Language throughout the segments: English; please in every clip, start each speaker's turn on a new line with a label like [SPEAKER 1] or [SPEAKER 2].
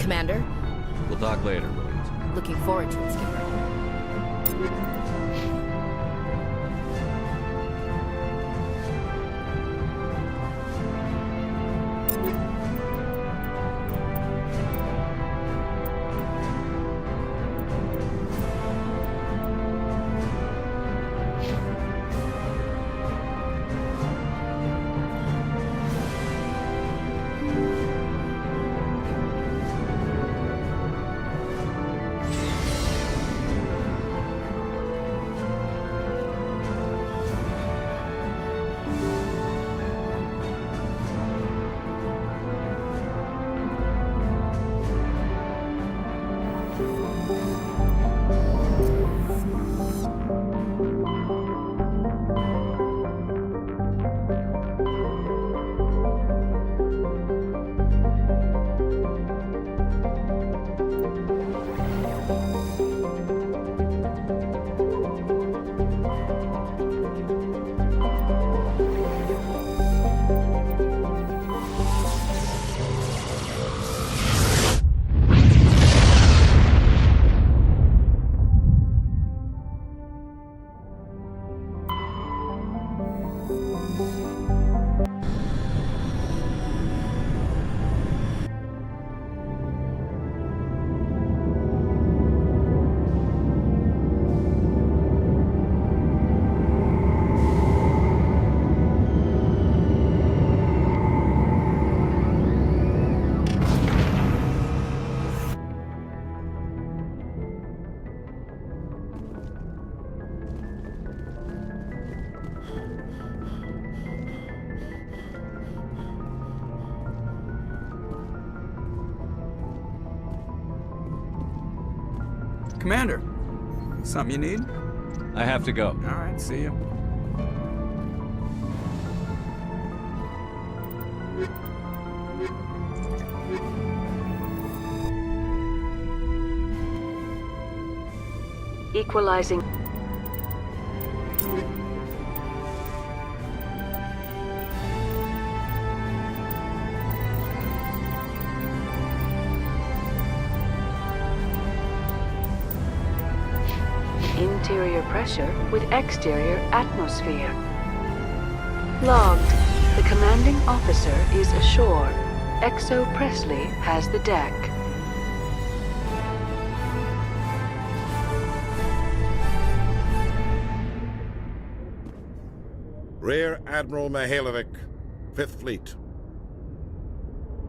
[SPEAKER 1] Commander?
[SPEAKER 2] We'll talk later, Williams.
[SPEAKER 1] Looking forward to it, Skipper.
[SPEAKER 3] Commander, something you need?
[SPEAKER 2] I have to go.
[SPEAKER 3] All right, see you.
[SPEAKER 4] Equalizing. Interior pressure with exterior atmosphere. Logged. The commanding officer is ashore. Exo Presley has the deck.
[SPEAKER 5] Rear Admiral Mihailovic, 5th Fleet.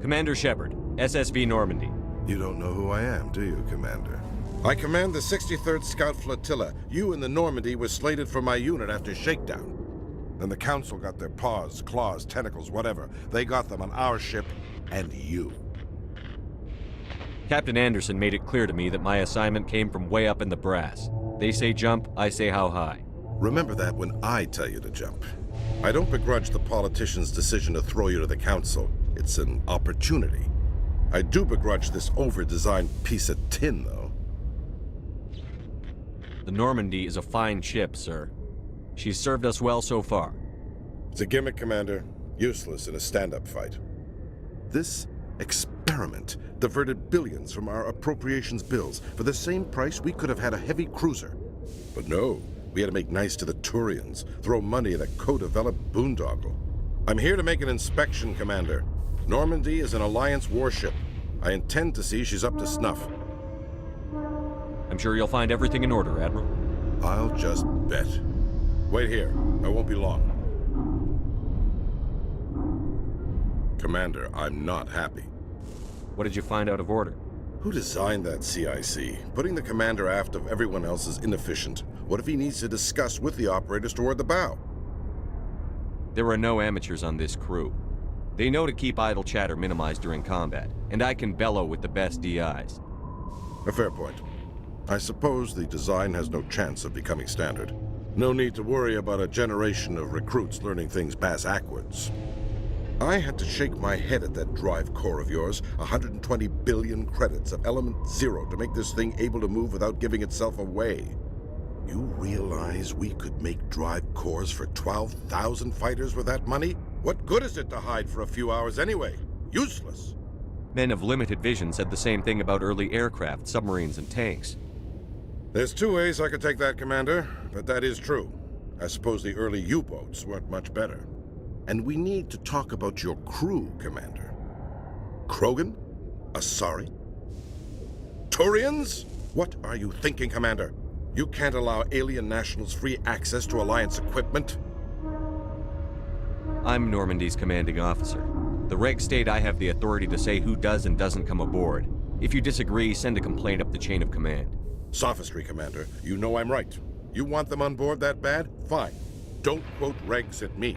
[SPEAKER 2] Commander Shepard, SSV Normandy.
[SPEAKER 6] You don't know who I am, do you, Commander?
[SPEAKER 5] I command the 63rd Scout Flotilla. You and the Normandy were slated for my unit after shakedown. Then the Council got their paws, claws, tentacles, whatever. They got them on our ship, and you.
[SPEAKER 2] Captain Anderson made it clear to me that my assignment came from way up in the brass. They say jump, I say how high.
[SPEAKER 5] Remember that when I tell you to jump. I don't begrudge the politician's decision to throw you to the Council. It's an opportunity. I do begrudge this over-designed piece of tin, though.
[SPEAKER 2] The Normandy is a fine ship, sir. She's served us well so far.
[SPEAKER 5] It's a gimmick, Commander. Useless in a stand-up fight. This experiment diverted billions from our appropriations bills. For the same price, we could have had a heavy cruiser. But no, we had to make nice to the Turians, throw money at a co-developed boondoggle. I'm here to make an inspection, Commander. Normandy is an Alliance warship. I intend to see she's up to snuff.
[SPEAKER 2] I'm sure you'll find everything in order, Admiral.
[SPEAKER 5] I'll just bet. Wait here. I won't be long. Commander, I'm not happy.
[SPEAKER 2] What did you find out of order?
[SPEAKER 5] Who designed that CIC? Putting the commander aft of everyone else is inefficient. What if he needs to discuss with the operators toward the bow?
[SPEAKER 2] There are no amateurs on this crew. They know to keep idle chatter minimized during combat, and I can bellow with the best DIs.
[SPEAKER 5] A fair point. I suppose the design has no chance of becoming standard. No need to worry about a generation of recruits learning things bass-ackwards. I had to shake my head at that drive core of yours. 120 billion credits of element 0 to make this thing able to move without giving itself away. You realize we could make drive cores for 12,000 fighters with that money? What good is it to hide for a few hours anyway? Useless.
[SPEAKER 2] Men of limited vision said the same thing about early aircraft, submarines, and tanks.
[SPEAKER 5] There's two ways I could take that, Commander, but that is true. I suppose the early U-boats weren't much better. And we need to talk about your crew, Commander. Krogan? Asari? Turians? What are you thinking, Commander? You can't allow alien nationals free access to Alliance equipment?
[SPEAKER 2] I'm Normandy's commanding officer. The regs state I have the authority to say who does and doesn't come aboard. If you disagree, send a complaint up the chain of command.
[SPEAKER 5] Sophistry, Commander. You know I'm right. You want them on board that bad? Fine. Don't quote regs at me.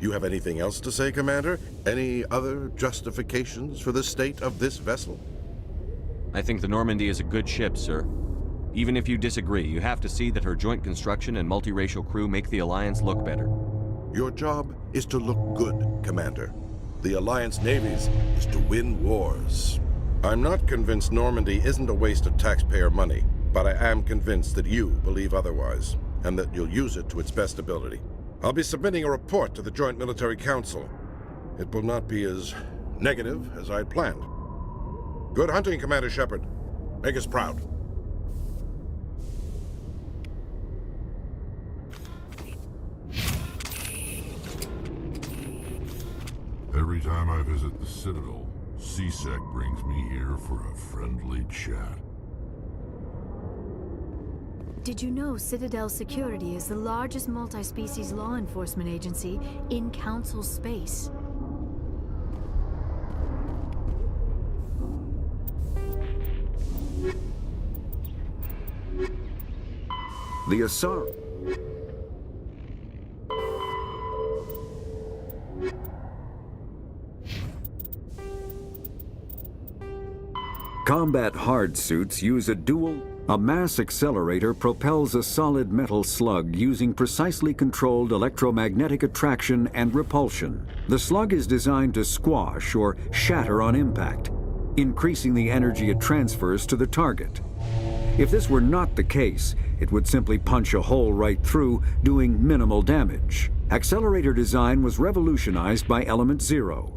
[SPEAKER 5] You have anything else to say, Commander? Any other justifications for the state of this vessel?
[SPEAKER 2] I think the Normandy is a good ship, sir. Even if you disagree, you have to see that her joint construction and multiracial crew make the Alliance look better.
[SPEAKER 5] Your job is to look good, Commander. The Alliance navies is to win wars. I'm not convinced Normandy isn't a waste of taxpayer money, but I am convinced that you believe otherwise, and that you'll use it to its best ability. I'll be submitting a report to the Joint Military Council. It will not be as negative as I'd planned. Good hunting, Commander Shepard. Make us proud.
[SPEAKER 1] Every time I visit the Citadel, C-Sec brings me here for a friendly chat.
[SPEAKER 7] Did you know Citadel Security is the largest multi-species law enforcement agency in Council space?
[SPEAKER 8] The Asari. Combat hard suits use a mass accelerator propels a solid metal slug using precisely controlled electromagnetic attraction and repulsion. The slug is designed to squash or shatter on impact, increasing the energy it transfers to the target. If this were not the case, it would simply punch a hole right through, doing minimal damage. Accelerator design was revolutionized by Element Zero.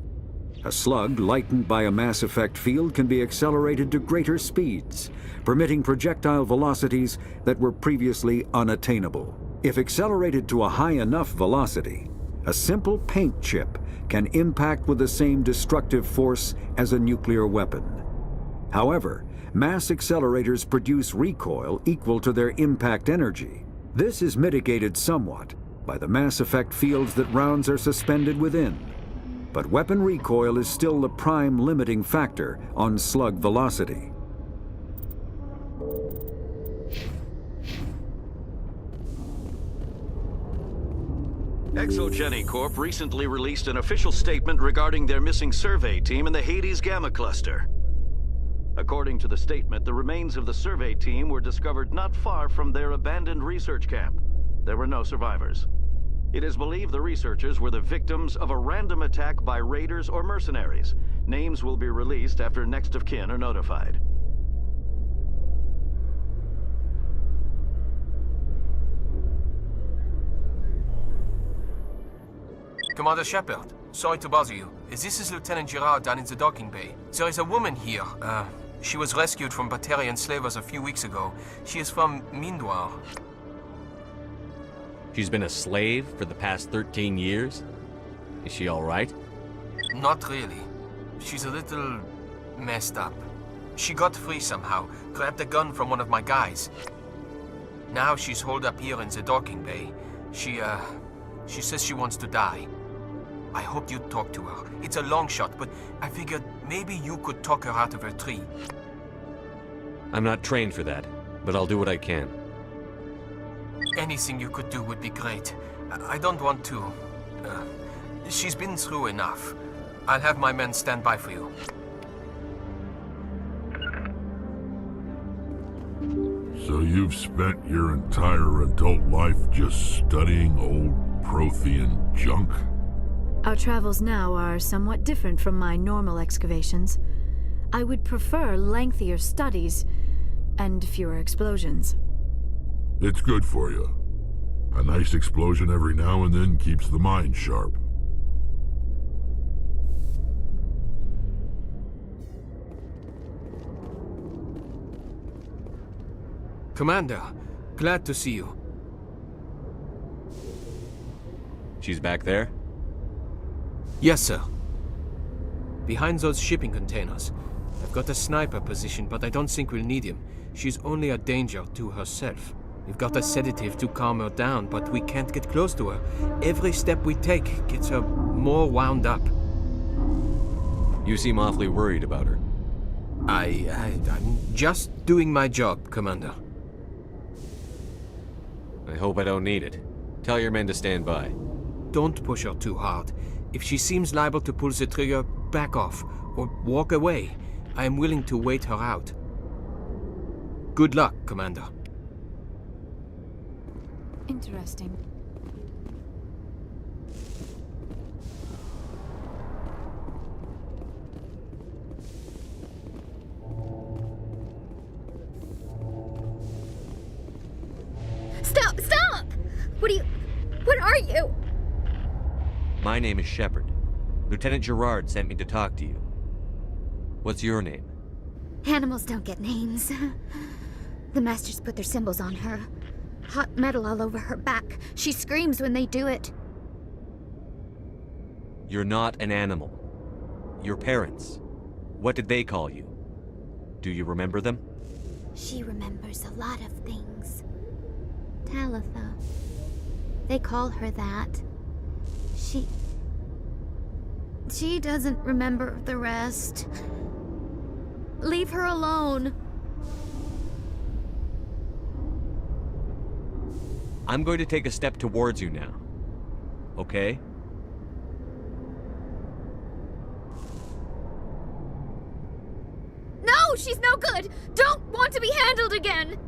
[SPEAKER 8] A slug lightened by a mass effect field can be accelerated to greater speeds, permitting projectile velocities that were previously unattainable. If accelerated to a high enough velocity, a simple paint chip can impact with the same destructive force as a nuclear weapon. However, mass accelerators produce recoil equal to their impact energy. This is mitigated somewhat by the mass effect fields that rounds are suspended within. But weapon recoil is still the prime limiting factor on slug velocity.
[SPEAKER 9] ExoGeni Corp recently released an official statement regarding their missing survey team in the Hades Gamma Cluster. According to the statement, the remains of the survey team were discovered not far from their abandoned research camp. There were no survivors. It is believed the researchers were the victims of a random attack by raiders or mercenaries. Names will be released after next of kin are notified.
[SPEAKER 10] Commander Shepard, sorry to bother you. This is Lieutenant Girard down in the docking bay. There is a woman here. She was rescued from Batarian slavers a few weeks ago. She is from Mindwar.
[SPEAKER 2] She's been a slave for the past 13 years? Is she all right?
[SPEAKER 10] Not really. She's a little messed up. She got free somehow, grabbed a gun from one of my guys. Now she's holed up here in the docking bay. She says she wants to die. I hoped you'd talk to her. It's a long shot, but I figured maybe you could talk her out of her tree.
[SPEAKER 2] I'm not trained for that, but I'll do what I can.
[SPEAKER 10] Anything you could do would be great. I don't want to... she's been through enough. I'll have my men stand by for you.
[SPEAKER 1] So you've spent your entire adult life just studying old Prothean junk?
[SPEAKER 7] Our travels now are somewhat different from my normal excavations. I would prefer lengthier studies and fewer explosions.
[SPEAKER 1] It's good for you. A nice explosion every now and then keeps the mind sharp.
[SPEAKER 10] Commander, glad to see you.
[SPEAKER 2] She's back there?
[SPEAKER 10] Yes, sir. Behind those shipping containers. I've got a sniper position, but I don't think we'll need him. She's only a danger to herself. We've got a sedative to calm her down, but we can't get close to her. Every step we take gets her more wound up.
[SPEAKER 2] You seem awfully worried about her.
[SPEAKER 10] I'm just doing my job, Commander.
[SPEAKER 2] I hope I don't need it. Tell your men to stand by.
[SPEAKER 10] Don't push her too hard. If she seems liable to pull the trigger, back off, or walk away. I am willing to wait her out. Good luck, Commander.
[SPEAKER 7] Interesting.
[SPEAKER 11] Stop! Stop! What are you?
[SPEAKER 2] My name is Shepard. Lieutenant Gerard sent me to talk to you. What's your name?
[SPEAKER 11] Animals don't get names. The Masters put their symbols on her. Hot metal all over her back. She screams when they do it.
[SPEAKER 2] You're not an animal. Your parents. What did they call you? Do you remember them?
[SPEAKER 11] She remembers a lot of things. Talitha. They call her that. She doesn't remember the rest. Leave her alone.
[SPEAKER 2] I'm going to take a step towards you now. Okay?
[SPEAKER 11] No, she's no good. Don't want to be handled again.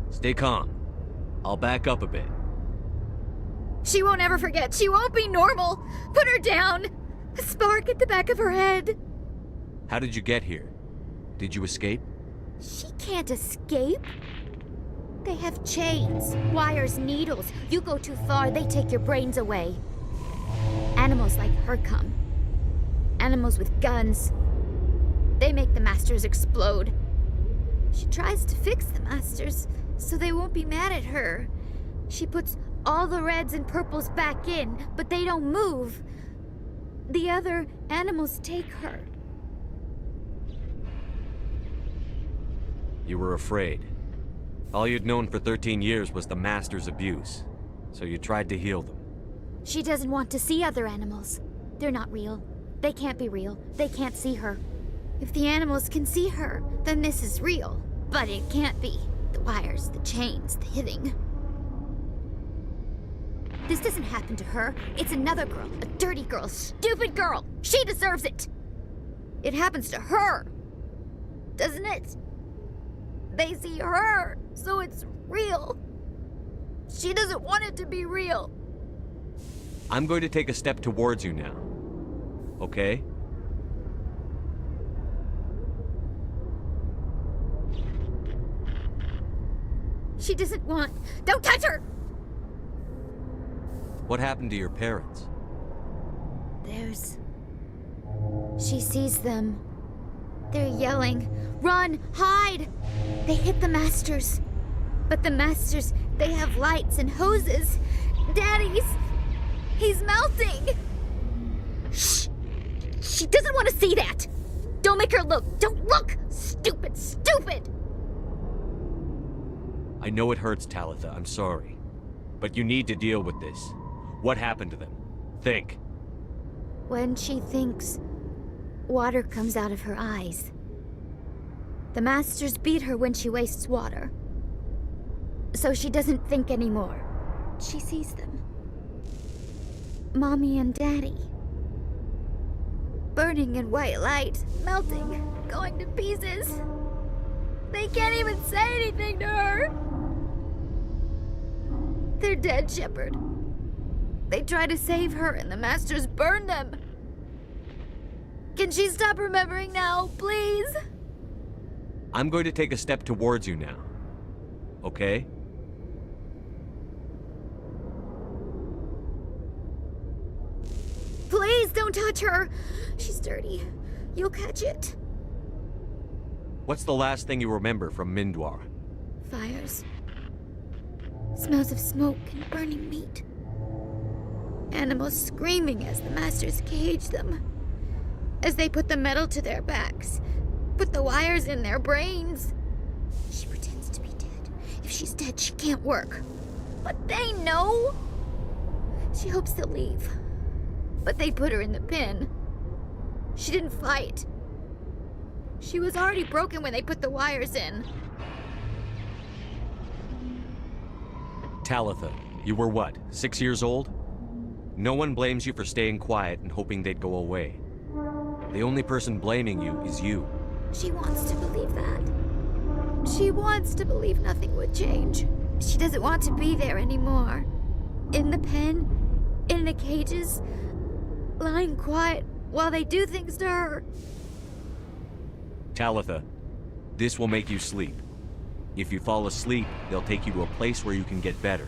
[SPEAKER 2] Stay calm. I'll back up a bit.
[SPEAKER 11] She won't ever forget. She won't be normal. Put her down. A spark at the back of her head.
[SPEAKER 2] How did you get here? Did you escape?
[SPEAKER 11] She can't escape. They have chains, wires, needles. You go too far, they take your brains away. Animals like her come. Animals with guns. They make the Masters explode. She tries to fix the Masters so they won't be mad at her. She puts all the reds and purples back in, but they don't move. The other animals take her.
[SPEAKER 2] You were afraid. All you'd known for 13 years was the Master's abuse, so you tried to heal them.
[SPEAKER 11] She doesn't want to see other animals. They're not real. They can't be real. They can't see her. If the animals can see her, then this is real. But it can't be. The wires, the chains, the hitting. This doesn't happen to her. It's another girl. A dirty girl. Stupid girl. She deserves it. It happens to her. Doesn't it? They see her, so it's real. She doesn't want it to be real.
[SPEAKER 2] I'm going to take a step towards you now. Okay?
[SPEAKER 11] She doesn't want... Don't touch her!
[SPEAKER 2] What happened to your parents?
[SPEAKER 11] She sees them. They're yelling, "Run! Hide!" They hit the Masters. But the Masters, they have lights and hoses. He's melting! Shh! She doesn't want to see that! Don't make her look! Don't look! Stupid! Stupid!
[SPEAKER 2] I know it hurts, Talitha. I'm sorry. But you need to deal with this. What happened to them? Think.
[SPEAKER 11] When she thinks, water comes out of her eyes. The Masters beat her when she wastes water. So she doesn't think anymore. She sees them. Mommy and Daddy. Burning in white light, melting, going to pieces. They can't even say anything to her. They're dead, Shepard. They try to save her and the Masters burn them. Can she stop remembering now, please?
[SPEAKER 2] I'm going to take a step towards you now. Okay?
[SPEAKER 11] Please don't touch her. She's dirty. You'll catch it.
[SPEAKER 2] What's the last thing you remember from Mindwar?
[SPEAKER 11] Fires. Smells of smoke and burning meat. Animals screaming as the masters cage them. As they put the metal to their backs. Put the wires in their brains. She pretends to be dead. If she's dead, she can't work. But they know. She hopes to leave. But they put her in the pen. She didn't fight. She was already broken when they put the wires in.
[SPEAKER 2] Talitha, you were what, 6 years old? No one blames you for staying quiet and hoping they'd go away. The only person blaming you is you.
[SPEAKER 11] She wants to believe that. She wants to believe nothing would change. She doesn't want to be there anymore. In the pen, in the cages, lying quiet while they do things to her.
[SPEAKER 2] Talitha, this will make you sleep. If you fall asleep, they'll take you to a place where you can get better.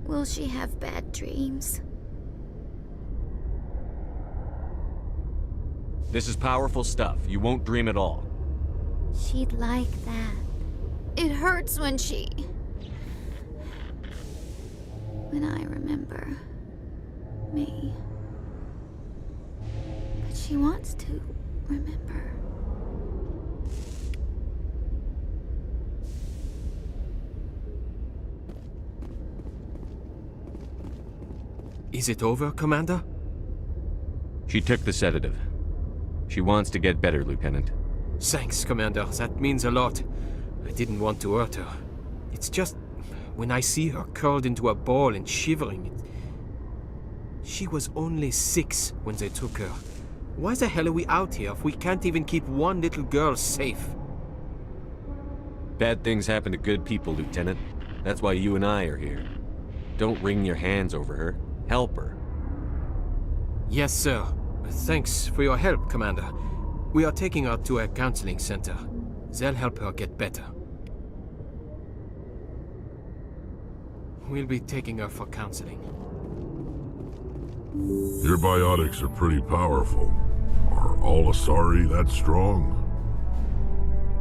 [SPEAKER 11] Will she have bad dreams?
[SPEAKER 2] This is powerful stuff. You won't dream at all.
[SPEAKER 11] She'd like that. It hurts when I remember me. But she wants to remember.
[SPEAKER 10] Is it over, Commander?
[SPEAKER 2] She took the sedative. She wants to get better, Lieutenant.
[SPEAKER 10] Thanks, Commander. That means a lot. I didn't want to hurt her. It's just, when I see her curled into a ball and shivering, She was only 6 when they took her. Why the hell are we out here if we can't even keep one little girl safe?
[SPEAKER 2] Bad things happen to good people, Lieutenant. That's why you and I are here. Don't wring your hands over her. Help her.
[SPEAKER 10] Yes, sir. Thanks for your help, Commander. We are taking her to a counseling center. They'll help her get better. We'll be taking her for counseling.
[SPEAKER 1] Your biotics are pretty powerful. Are all Asari that strong?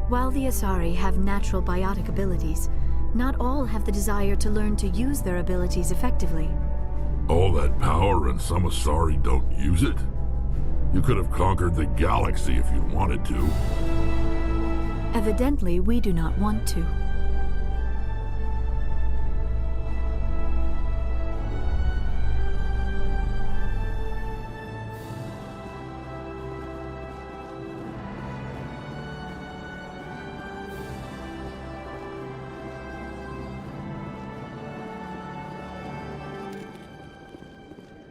[SPEAKER 7] While the Asari have natural biotic abilities, not all have the desire to learn to use their abilities effectively.
[SPEAKER 1] All that power and some Asari don't use it? You could have conquered the galaxy if you wanted to.
[SPEAKER 7] Evidently, we do not want to.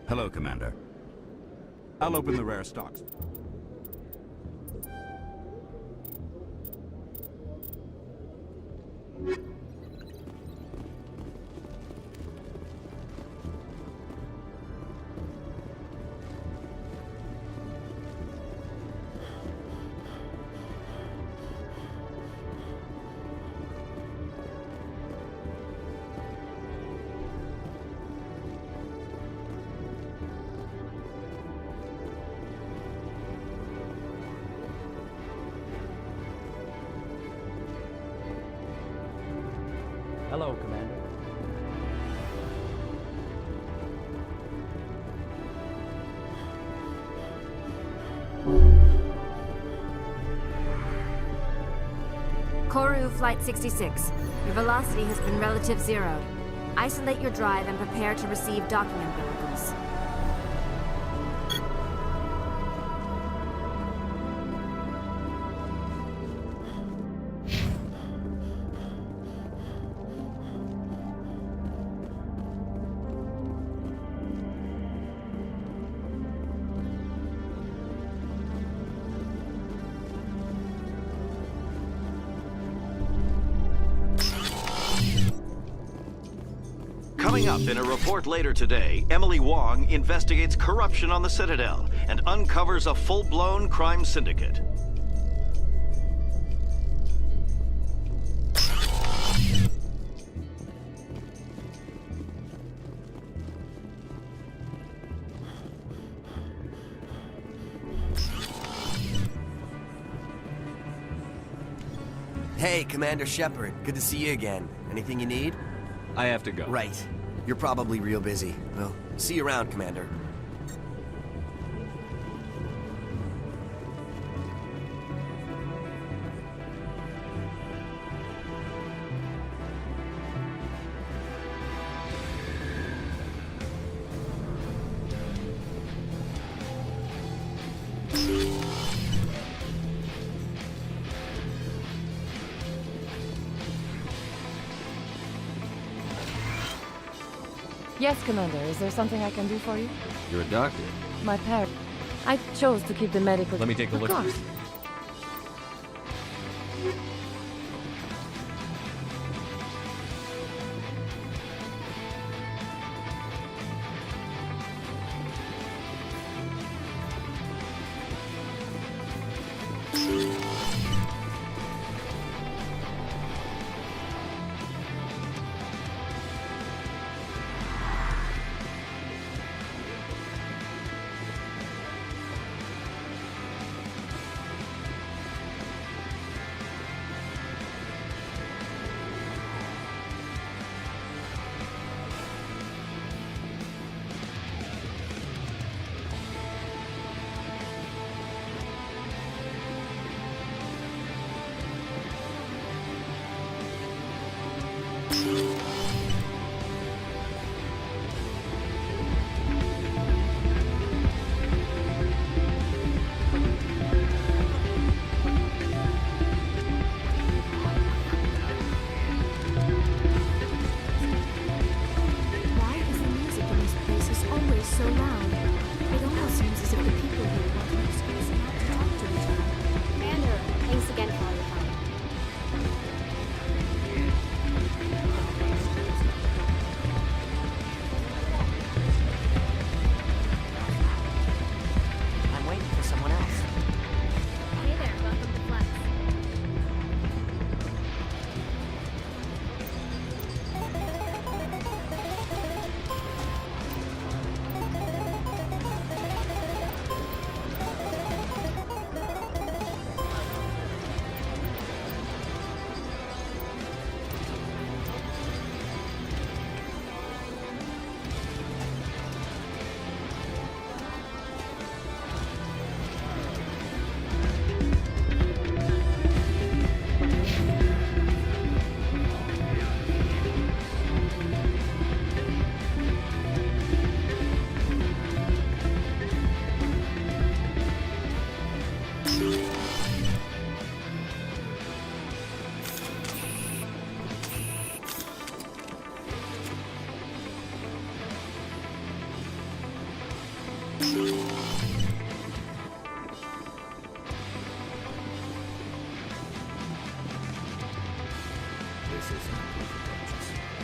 [SPEAKER 12] Hello, Commander. I'll open the rare stocks.
[SPEAKER 13] Hello, Commander.
[SPEAKER 14] Koru Flight 66. Your velocity has been relative zeroed. Isolate your drive and prepare to receive docking umbilicals.
[SPEAKER 9] Coming up in a report later today, Emily Wong investigates corruption on the Citadel and uncovers a full-blown crime syndicate.
[SPEAKER 15] Hey, Commander Shepard. Good to see you again. Anything you need?
[SPEAKER 2] I have to go.
[SPEAKER 15] Right. You're probably real busy. Well, see you around, Commander.
[SPEAKER 16] Yes, Commander. Is there something I can do for you?
[SPEAKER 2] You're a doctor.
[SPEAKER 16] My parent. I chose to keep the medical...
[SPEAKER 2] Let me take a look.
[SPEAKER 16] Of course.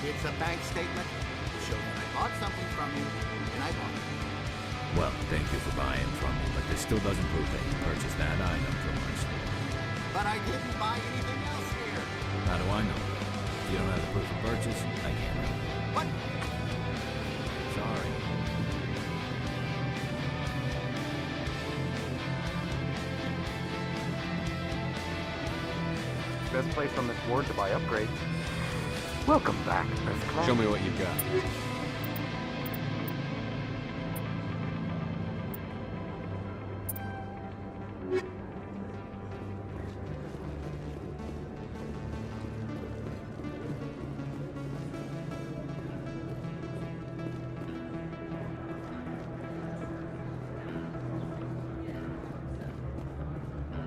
[SPEAKER 17] It's a bank statement to show that I bought something from you, and I bought it.
[SPEAKER 18] Well, thank you for buying from me, but this still doesn't prove that you purchased that item from us.
[SPEAKER 17] But I didn't buy anything else here.
[SPEAKER 18] How do I know? If you don't have the proof of purchase, I can't help you.
[SPEAKER 17] What?
[SPEAKER 18] Sorry.
[SPEAKER 19] Best place on this board to buy upgrades. Welcome back, first class.
[SPEAKER 2] Show me what you've got.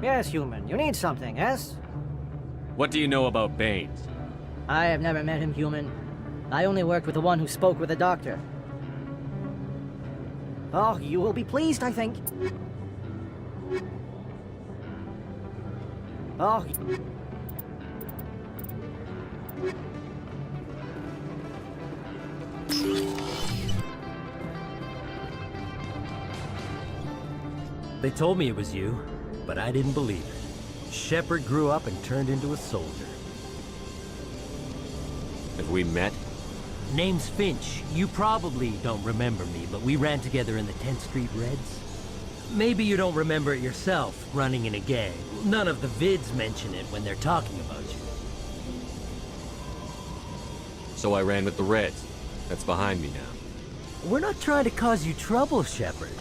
[SPEAKER 13] Yes, human. You need something, yes?
[SPEAKER 2] What do you know about Baines?
[SPEAKER 13] I have never met him, human. I only worked with the one who spoke with the doctor. Oh, you will be pleased, I think. Oh.
[SPEAKER 20] They told me it was you, but I didn't believe it. Shepard grew up and turned into a soldier.
[SPEAKER 2] Have we met?
[SPEAKER 20] Name's Finch. You probably don't remember me, but we ran together in the 10th Street Reds. Maybe you don't remember it yourself, running in a gang. None of the vids mention it when they're talking about you.
[SPEAKER 2] So I ran with the Reds. That's behind me now.
[SPEAKER 20] We're not trying to cause you trouble, Shepard.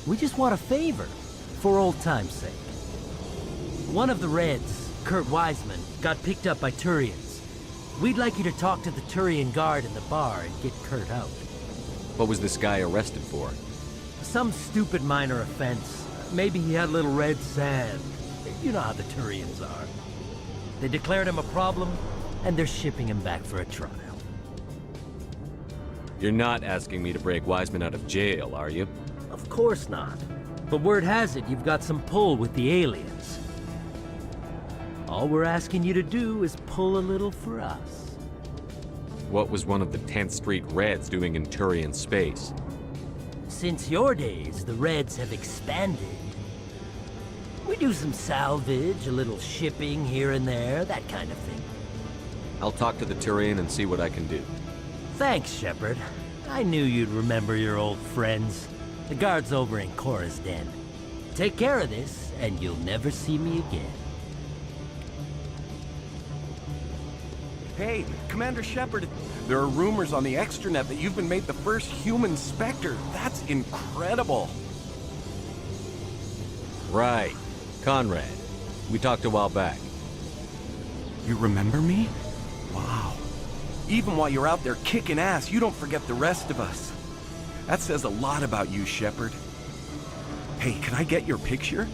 [SPEAKER 20] We just want a favor, for old time's sake. One of the Reds, Kurt Wiseman, got picked up by Turians. We'd like you to talk to the Turian guard in the bar and get Kurt out.
[SPEAKER 2] What was this guy arrested for?
[SPEAKER 20] Some stupid minor offense. Maybe he had a little red sand. You know how the Turians are. They declared him a problem, and they're shipping him back for a trial.
[SPEAKER 2] You're not asking me to break Wiseman out of jail, are you?
[SPEAKER 20] Of course not. But word has it you've got some pull with the aliens. All we're asking you to do is pull a little for us.
[SPEAKER 2] What was one of the 10th Street Reds doing in Turian space?
[SPEAKER 20] Since your days, the Reds have expanded. We do some salvage, a little shipping here and there, that kind of thing.
[SPEAKER 2] I'll talk to the Turian and see what I can do.
[SPEAKER 20] Thanks, Shepard. I knew you'd remember your old friends. The guard's over in Cora's den. Take care of this, and you'll never see me again.
[SPEAKER 21] Hey, Commander Shepard, there are rumors on the extranet that you've been made the first human Spectre. That's incredible.
[SPEAKER 2] Right. Conrad. We talked a while back.
[SPEAKER 21] You remember me? Wow. Even while you're out there kicking ass, you don't forget the rest of us. That says a lot about you, Shepard. Hey, can I get your picture?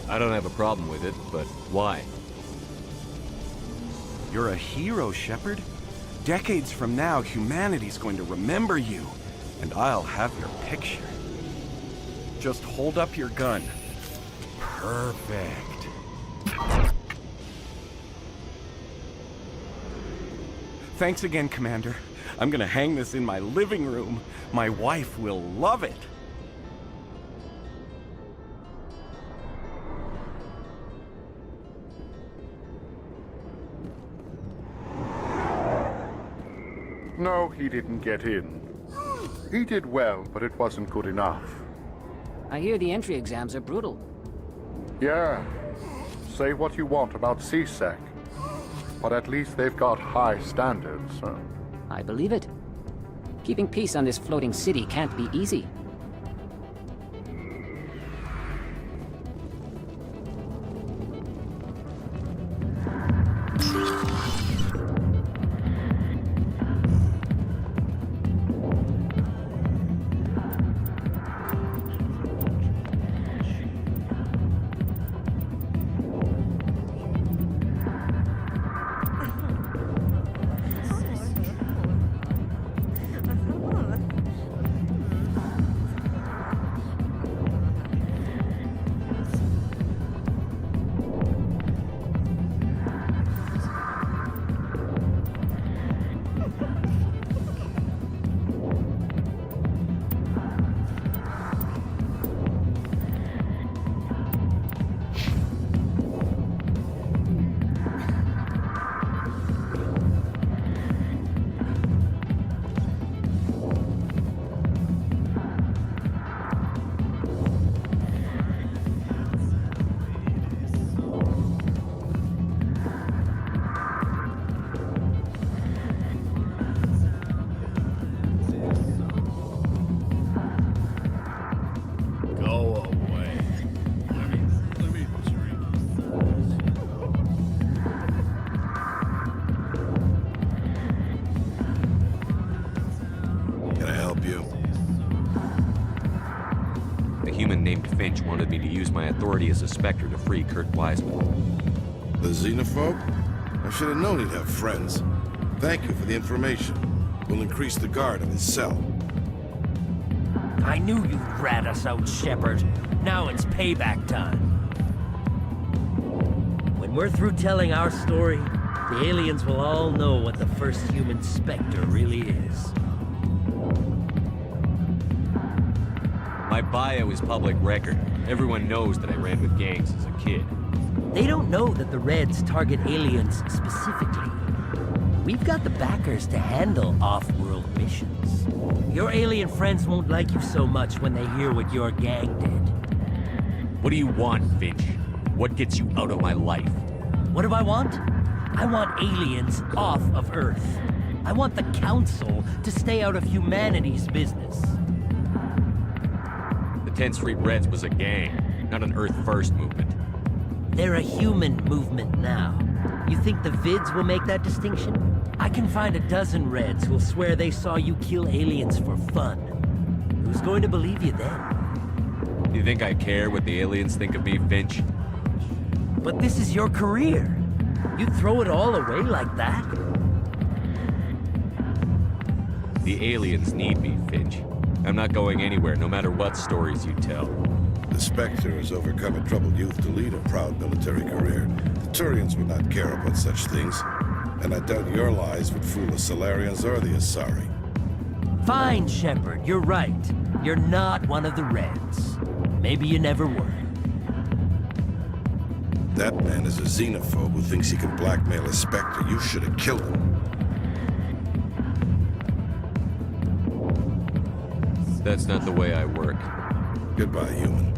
[SPEAKER 2] I don't have a problem with it, but why?
[SPEAKER 21] You're a hero, Shepard. Decades from now, humanity's going to remember you, and I'll have your picture. Just hold up your gun. Perfect. Thanks again, Commander. I'm gonna hang this in my living room. My wife will love it.
[SPEAKER 22] No, he didn't get in. He did well, but it wasn't good enough.
[SPEAKER 23] I hear the entry exams are brutal.
[SPEAKER 22] Yeah. Say what you want about CSEC, but at least they've got high standards.
[SPEAKER 23] I believe it. Keeping peace on this floating city can't be easy.
[SPEAKER 2] Wanted me to use my authority as a Spectre to free Kurt Wiseman.
[SPEAKER 5] The xenophobe? I should have known he'd have friends. Thank you for the information. We'll increase the guard in his cell.
[SPEAKER 20] I knew you'd rat us out, Shepard. Now it's payback time. When we're through telling our story, the aliens will all know what the first human Spectre really is.
[SPEAKER 2] My bio is public record. Everyone knows that I ran with gangs as a kid.
[SPEAKER 20] They don't know that the Reds target aliens specifically. we've got the backers to handle off-world missions. Your alien friends won't like you so much when they hear what your gang did.
[SPEAKER 18] What do you want, Finch? What gets you out of my life?
[SPEAKER 20] What do I want? I want aliens off of Earth. I want the Council to stay out of humanity's business.
[SPEAKER 2] The 10th Street Reds was a gang, not an Earth First movement.
[SPEAKER 20] They're a human movement now. You think the Vids will make that distinction? I can find a dozen Reds who'll swear they saw you kill aliens for fun. Who's going to believe you then?
[SPEAKER 2] Do you think I care what the aliens think of me, Finch?
[SPEAKER 20] But this is your career. You'd throw it all away like that?
[SPEAKER 2] The aliens need me, Finch. I'm not going anywhere, no matter what stories you tell.
[SPEAKER 5] The Spectre has overcome a troubled youth to lead a proud military career. The Turians would not care about such things, and I doubt your lies would fool the Solarians or the Asari.
[SPEAKER 20] Fine, Shepard, you're right. You're not one of the Reds. Maybe you never were.
[SPEAKER 5] That man is a xenophobe who thinks he can blackmail a Spectre. You should have killed him.
[SPEAKER 2] That's not the way I work.
[SPEAKER 5] Goodbye, human.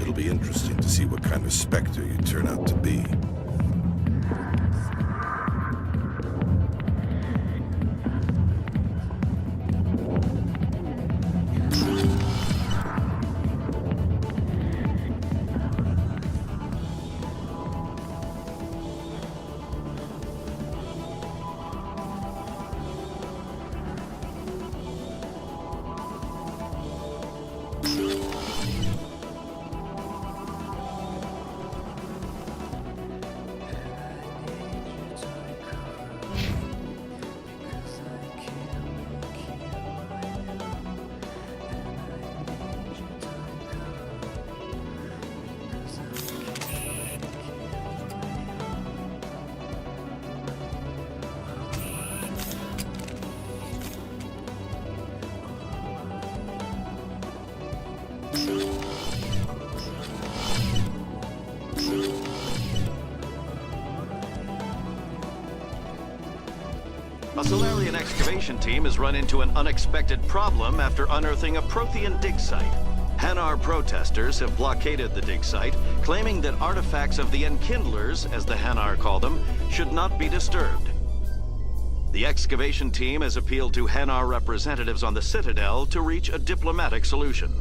[SPEAKER 5] It'll be interesting to see what kind of Spectre you turn out to be.
[SPEAKER 9] A Solarian excavation team has run into an unexpected problem after unearthing a Prothean dig site. Hanar protesters have blockaded the dig site, claiming that artifacts of the Enkindlers, as the Hanar call them, should not be disturbed. The excavation team has appealed to Hanar representatives on the Citadel to reach a diplomatic solution.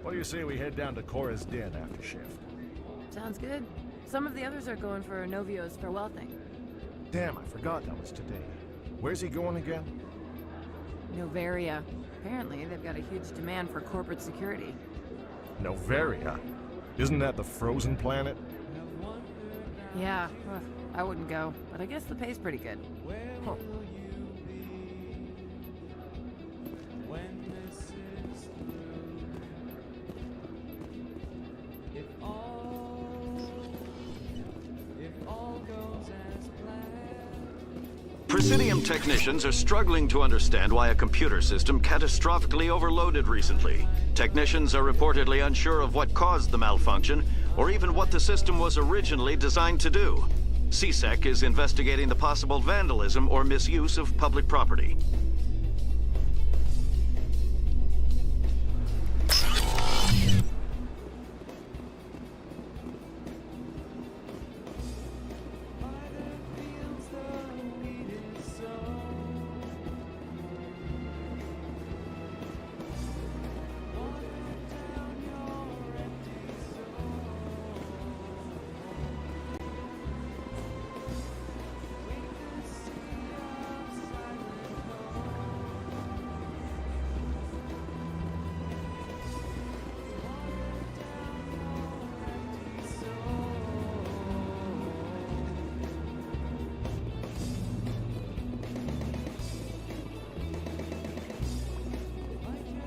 [SPEAKER 3] What do you say we head down to Cora's Den after shift?
[SPEAKER 16] Sounds good. Some of the others are going for Novio's farewell thing.
[SPEAKER 3] Damn, I forgot that was today. Where's he going again?
[SPEAKER 16] Noveria. Apparently, they've got a huge demand for corporate security.
[SPEAKER 3] Noveria? Isn't that the frozen planet?
[SPEAKER 16] Yeah, I wouldn't go, but I guess the pay's pretty good.
[SPEAKER 3] Huh.
[SPEAKER 9] Presidium technicians are struggling to understand why a computer system catastrophically overloaded recently. Technicians are reportedly unsure of what caused the malfunction, or even what the system was originally designed to do. CSEC is investigating the possible vandalism or misuse of public property.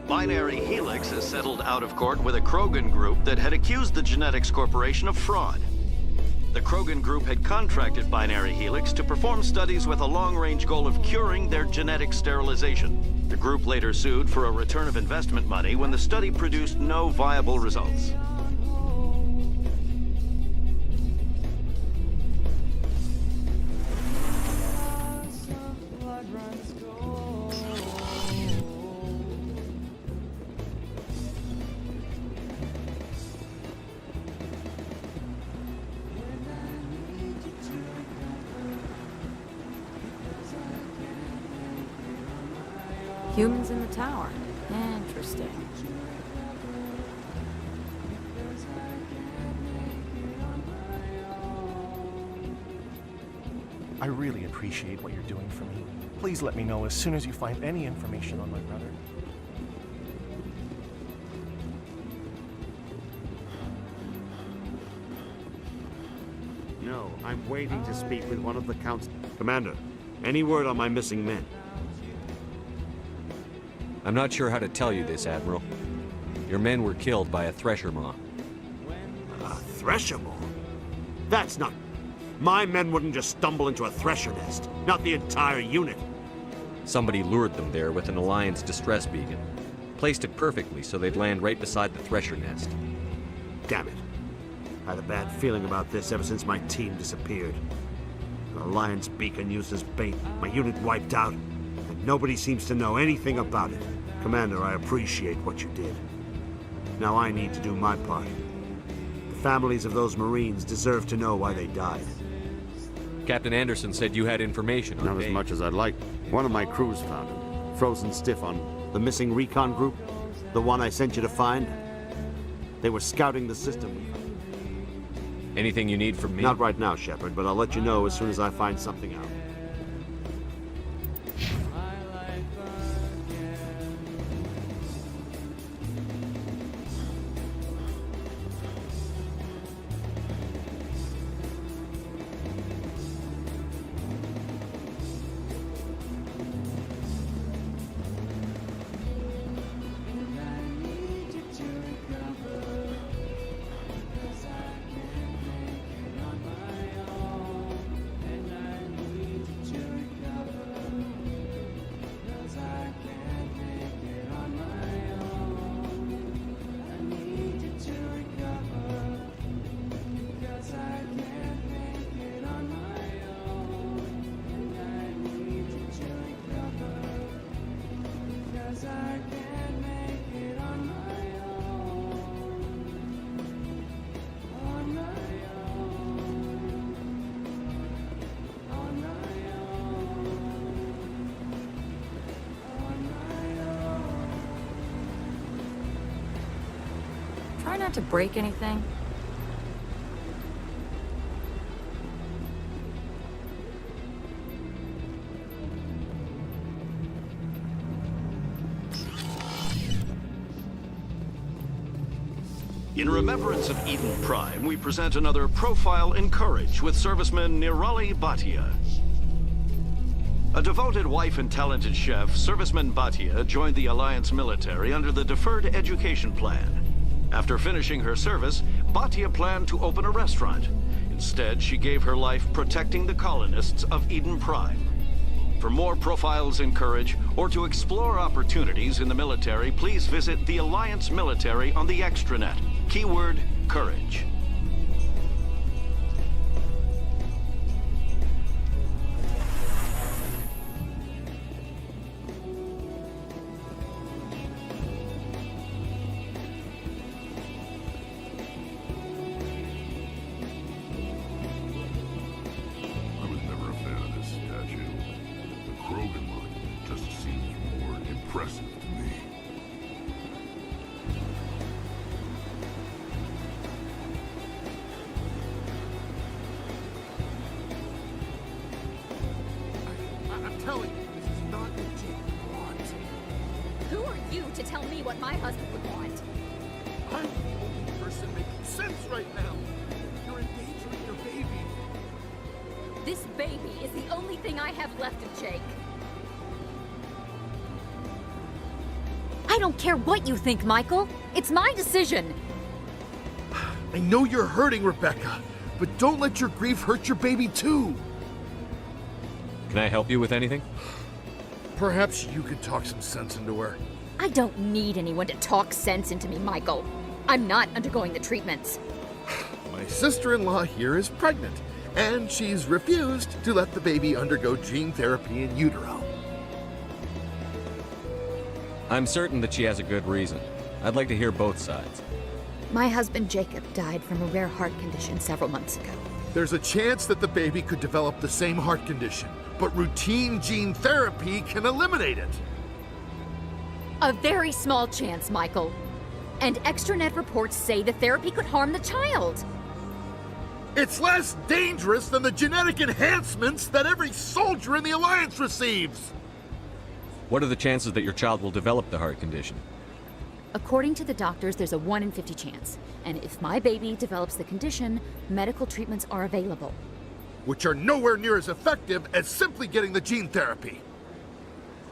[SPEAKER 9] Binary Helix has settled out of court with a Krogan group that had accused the Genetics Corporation of fraud. The Krogan group had contracted Binary Helix to perform studies with a long-range goal of curing their genetic sterilization. The group later sued for a return of investment money when the study produced no viable results.
[SPEAKER 16] Humans in the tower. Interesting.
[SPEAKER 3] I really appreciate what you're doing for me. Please let me know as soon as you find any information on my brother.
[SPEAKER 4] No, I'm waiting to speak with one of the council. Commander, any word on my missing men?
[SPEAKER 2] I'm not sure how to tell you this, Admiral. Your men were killed by a Thresher Maw.
[SPEAKER 4] A Thresher Maw? That's not... My men wouldn't just stumble into a Thresher nest. Not the entire unit.
[SPEAKER 2] Somebody lured them there with an Alliance distress beacon. Placed it perfectly so they'd land right beside the Thresher nest.
[SPEAKER 4] Damn it. I had a bad feeling about this ever since my team disappeared. An Alliance beacon used as bait, my unit wiped out, and nobody seems to know anything about it. Commander, I appreciate what you did. Now I need to do my part. The families of those Marines deserve to know why they died.
[SPEAKER 2] Captain Anderson said you had information on
[SPEAKER 4] Not as much as I'd like. One of my crews found him, frozen stiff on the missing recon group, the one I sent you to find. They were scouting the system.
[SPEAKER 2] Anything you need from me?
[SPEAKER 4] Not right now, Shepard, but I'll let you know as soon as I find something out.
[SPEAKER 16] Try not to break anything.
[SPEAKER 9] In remembrance of Eden Prime, we present another Profile in Courage with serviceman Nirali Bhatia. A devoted wife and talented chef, Serviceman Bhatia joined the Alliance military under the Deferred Education Plan. After finishing her service, Bhatia planned to open a restaurant. Instead, she gave her life protecting the colonists of Eden Prime. For more Profiles in Courage, or to explore opportunities in the military, please visit the Alliance Military on the extranet. Keyword, Courage.
[SPEAKER 11] Who are you to tell me what my husband would want?
[SPEAKER 6] I'm the only person making sense right now. You're endangering your baby.
[SPEAKER 11] This baby is the only thing I have left of Jake. I don't care what you think, Michael. It's my decision.
[SPEAKER 6] I know you're hurting, Rebecca, but don't let your grief hurt your baby too.
[SPEAKER 2] Can I help you with anything?
[SPEAKER 6] Perhaps you could talk some sense into her.
[SPEAKER 11] I don't need anyone to talk sense into me, Michael. I'm not undergoing the treatments.
[SPEAKER 6] My sister-in-law here is pregnant, and she's refused to let the baby undergo gene therapy in utero.
[SPEAKER 2] I'm certain that she has a good reason. I'd like to hear both sides.
[SPEAKER 11] My husband Jacob died from a rare heart condition several months ago.
[SPEAKER 6] There's a chance that the baby could develop the same heart condition, but routine gene therapy can eliminate it.
[SPEAKER 11] A very small chance, Michael. And extranet reports say the therapy could harm the child.
[SPEAKER 6] It's less dangerous than the genetic enhancements that every soldier in the Alliance receives.
[SPEAKER 2] What are the chances that your child will develop the heart condition?
[SPEAKER 11] According to the doctors, there's a 1 in 50 chance. And if my baby develops the condition, medical treatments are available.
[SPEAKER 6] Which are nowhere near as effective as simply getting the gene therapy.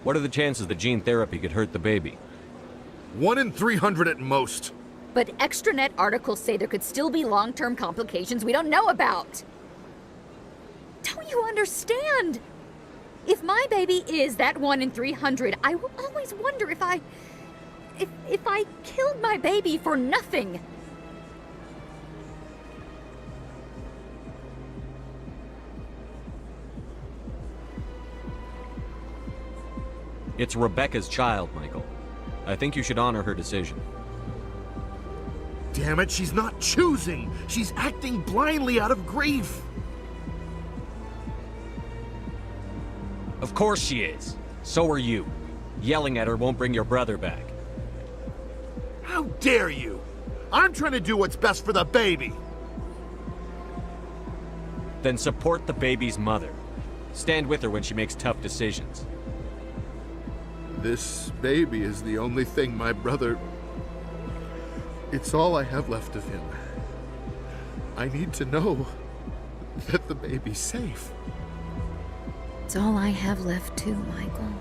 [SPEAKER 2] What are the chances that gene therapy could hurt the baby?
[SPEAKER 6] 1 in 300 at most.
[SPEAKER 11] But extranet articles say there could still be long-term complications we don't know about. Don't you understand? If my baby is that 1 in 300, I will always wonder if I killed my baby for nothing.
[SPEAKER 2] It's Rebecca's child, Michael. I think you should honor her decision.
[SPEAKER 6] Damn it, she's not choosing. She's acting blindly out of grief.
[SPEAKER 2] Of course she is. So are you. Yelling at her won't bring your brother back.
[SPEAKER 6] How dare you? I'm trying to do what's best for the baby.
[SPEAKER 2] Then support the baby's mother. Stand with her when she makes tough decisions.
[SPEAKER 6] This baby is the only thing my brother... It's all I have left of him. I need to know that the baby's safe.
[SPEAKER 11] It's all I have left too, Michael.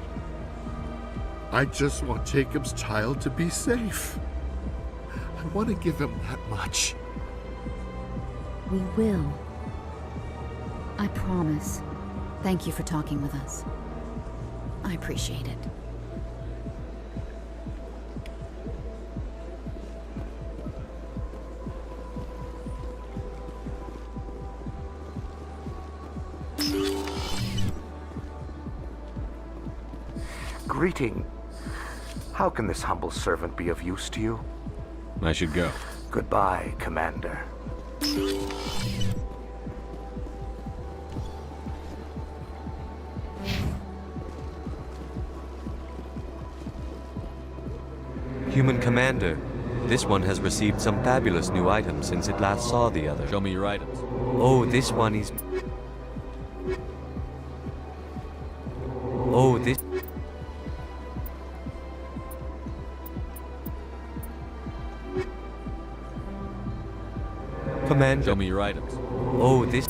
[SPEAKER 6] I just want Jacob's child to be safe. I want to give him that much.
[SPEAKER 11] We will. I promise. Thank you for talking with us. I appreciate it.
[SPEAKER 19] Greeting. How can this humble servant be of use to you?
[SPEAKER 2] I should go.
[SPEAKER 19] Goodbye, Commander.
[SPEAKER 2] Human Commander, this one has received some fabulous new items since it last saw the other. Show me your items. Oh, this one is... Oh, this... Commander... Show me your items. Oh, this...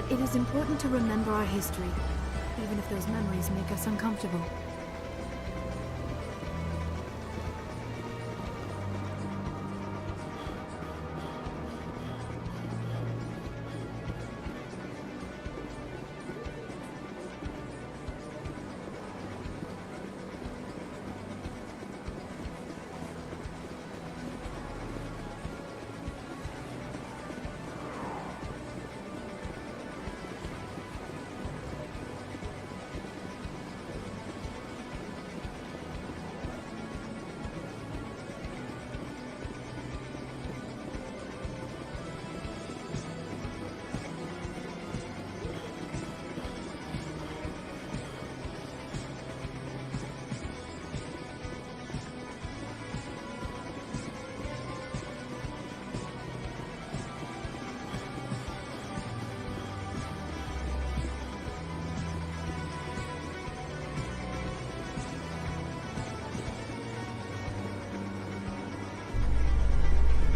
[SPEAKER 7] but it is important to remember our history, even if those memories make us uncomfortable.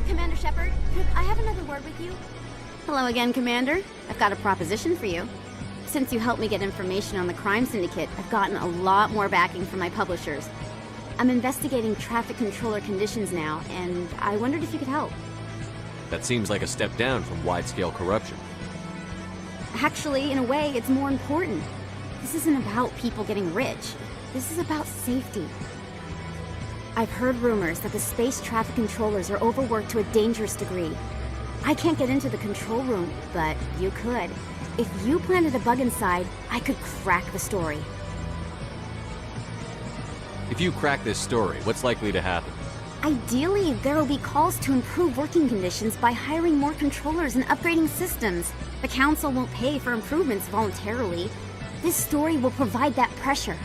[SPEAKER 11] Commander Shepard, could I have another word with you?
[SPEAKER 1] Hello again, Commander. I've got a proposition for you. Since you helped me get information on the crime syndicate, I've gotten a lot more backing from my publishers. I'm investigating traffic controller conditions now, and I wondered if you could help.
[SPEAKER 2] That seems like a step down from wide-scale corruption.
[SPEAKER 1] Actually, in a way, it's more important. This isn't about people getting rich. This is about safety. I've heard rumors that the space traffic controllers are overworked to a dangerous degree. I can't get into the control room, but you could. If you planted a bug inside, I could crack the story.
[SPEAKER 2] If you crack this story, what's likely to happen?
[SPEAKER 1] Ideally, there will be calls to improve working conditions by hiring more controllers and upgrading systems. The Council won't pay for improvements voluntarily. This story will provide that pressure.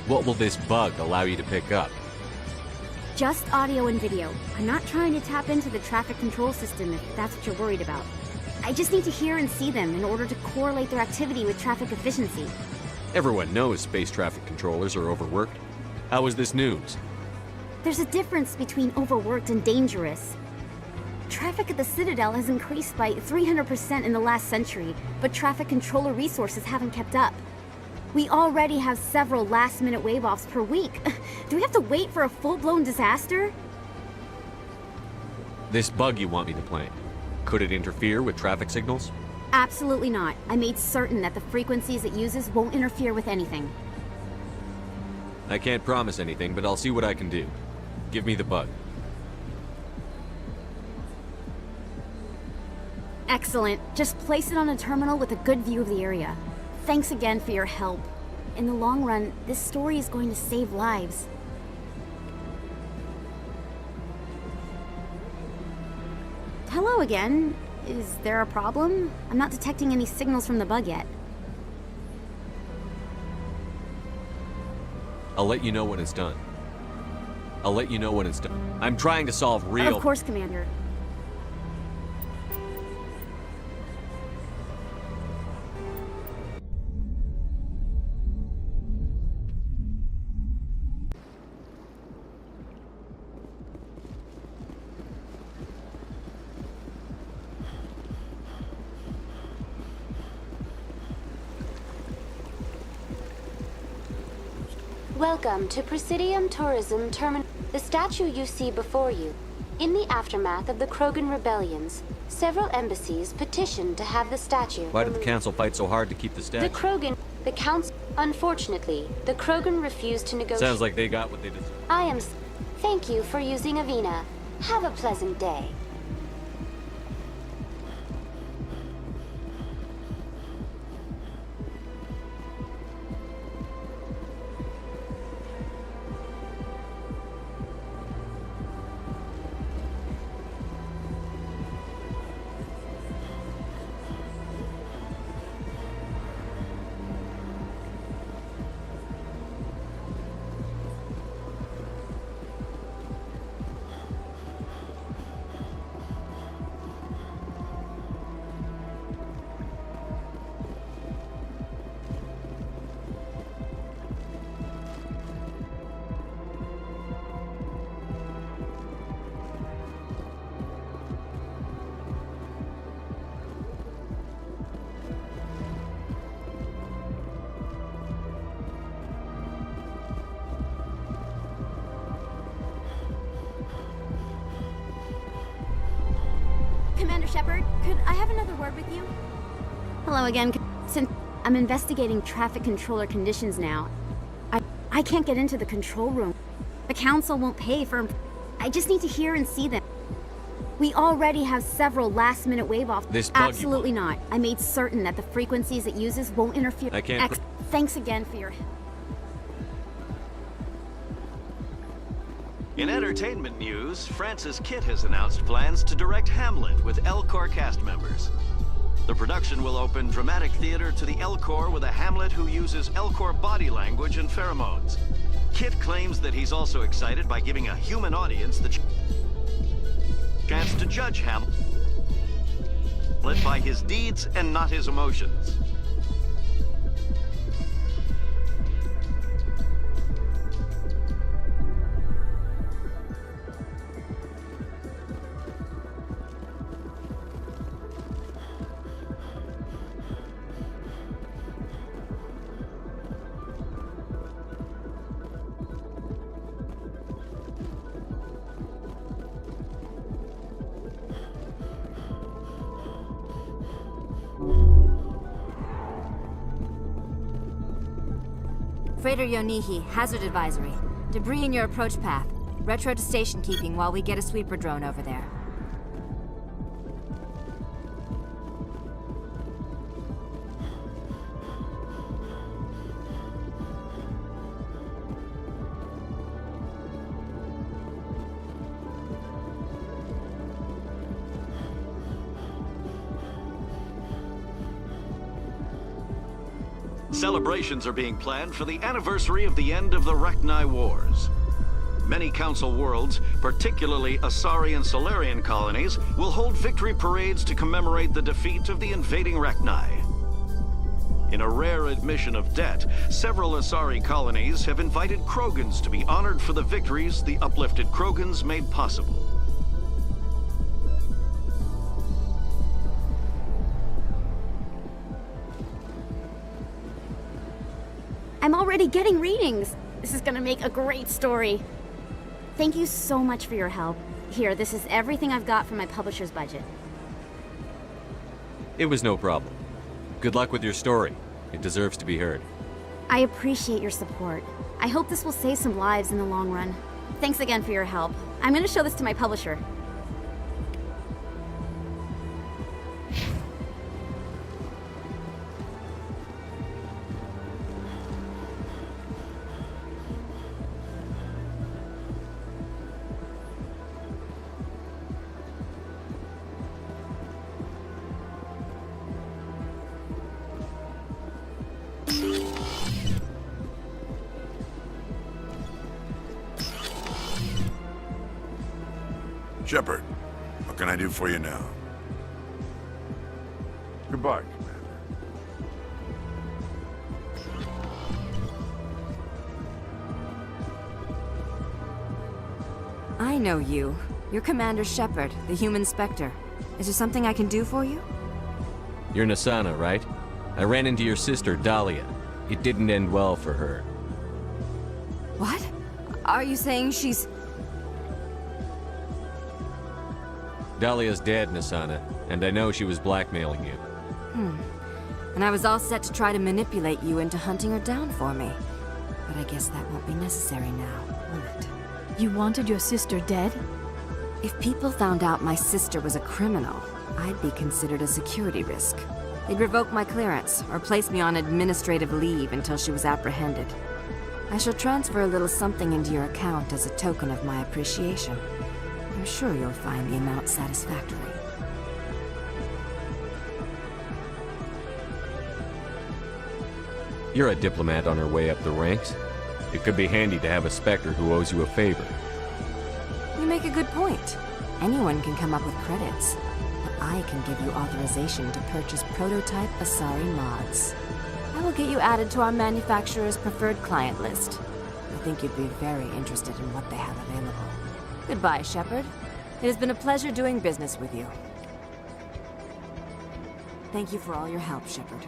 [SPEAKER 2] What will this bug allow you to pick up?
[SPEAKER 1] Just audio and video. I'm not trying to tap into the traffic control system if that's what you're worried about. I just need to hear and see them in order to correlate their activity with traffic efficiency.
[SPEAKER 2] Everyone knows space traffic controllers are overworked. How is this news?
[SPEAKER 1] There's a difference between overworked and dangerous. Traffic at the Citadel has increased by 300% in the last century, but traffic controller resources haven't kept up. We already have several last-minute wave-offs per week. Do we have to wait for a full-blown disaster?
[SPEAKER 2] This bug you want me to plant, could it interfere with traffic signals?
[SPEAKER 1] Absolutely not. I made certain that the frequencies it uses won't interfere with anything.
[SPEAKER 2] I can't promise anything, but I'll see what I can do. Give me the bug.
[SPEAKER 1] Excellent. Just place it on a terminal with a good view of the area. Thanks again for your help. In the long run, this story is going to save lives. Hello again. Is there a problem? I'm not detecting any signals from the bug yet.
[SPEAKER 2] I'll let you know when it's done. I'll let you know when it's done. I'm trying to solve real...
[SPEAKER 1] Of course, Commander.
[SPEAKER 8] Welcome to Presidium Tourism Terminal. The statue you see before you. In the aftermath of the Krogan rebellions, several embassies petitioned to have the statue.
[SPEAKER 2] Why did the Council fight so hard to keep the statue?
[SPEAKER 8] The Council... Unfortunately, the Krogan refused to negotiate...
[SPEAKER 2] Sounds like they got what they deserved.
[SPEAKER 8] Thank you for using Avina. Have a pleasant day.
[SPEAKER 1] Shepard, could I have another word with you? Hello again. Since I'm investigating traffic controller conditions now, I can't get into the control room. The council won't pay for... I just need to hear and see them. We already have several last-minute wave-off...
[SPEAKER 2] This buggy
[SPEAKER 1] Absolutely not. I made certain that the frequencies it uses won't interfere...
[SPEAKER 2] I can't...
[SPEAKER 1] Thanks again for your help.
[SPEAKER 9] In entertainment news, Francis Kitt has announced plans to direct Hamlet with Elcor cast members. The production will open dramatic theater to the Elcor with a Hamlet who uses Elcor body language and pheromones. Kitt claims that he's also excited by giving a human audience the chance to judge Hamlet by his deeds and not his emotions.
[SPEAKER 10] Freighter Yonihi, hazard advisory. Debris in your approach path. Retro to station keeping while we get a sweeper drone over there.
[SPEAKER 9] Celebrations are being planned for the anniversary of the end of the Rachni Wars. Many Council worlds, particularly Asari and Solarian colonies, will hold victory parades to commemorate the defeat of the invading Rachni. In a rare admission of debt, several Asari colonies have invited Krogans to be honored for the victories the uplifted Krogans made possible.
[SPEAKER 1] I'm already getting readings. This is gonna make a great story. Thank you so much for your help. Here, this is everything I've got for my publisher's budget.
[SPEAKER 2] It was no problem. Good luck with your story. It deserves to be heard.
[SPEAKER 1] I appreciate your support. I hope this will save some lives in the long run. Thanks again for your help. I'm gonna show this to my publisher.
[SPEAKER 12] Shepard, what can I do for you now?
[SPEAKER 22] Goodbye,
[SPEAKER 10] I know you. You're Commander Shepard, the human Spectre. Is there something I can do for you?
[SPEAKER 2] You're Nassana, right? I ran into your sister, Dahlia. It didn't end well for her.
[SPEAKER 10] What? Are you saying she's...
[SPEAKER 2] Dahlia's dead, Nassana, and I know she was blackmailing you.
[SPEAKER 10] And I was all set to try to manipulate you into hunting her down for me. But I guess that won't be necessary now, will it?
[SPEAKER 7] You wanted your sister dead?
[SPEAKER 10] If people found out my sister was a criminal, I'd be considered a security risk. They'd revoke my clearance, or place me on administrative leave until she was apprehended. I shall transfer a little something into your account as a token of my appreciation. I'm sure you'll find the amount satisfactory.
[SPEAKER 2] You're a diplomat on her way up the ranks. It could be handy to have a Spectre who owes you a favor.
[SPEAKER 10] You make a good point. Anyone can come up with credits. But I can give you authorization to purchase prototype Asari mods. I will get you added to our manufacturer's preferred client list. I think you'd be very interested in what they have available. Goodbye, Shepard. It has been a pleasure doing business with you. Thank you for all your help, Shepard.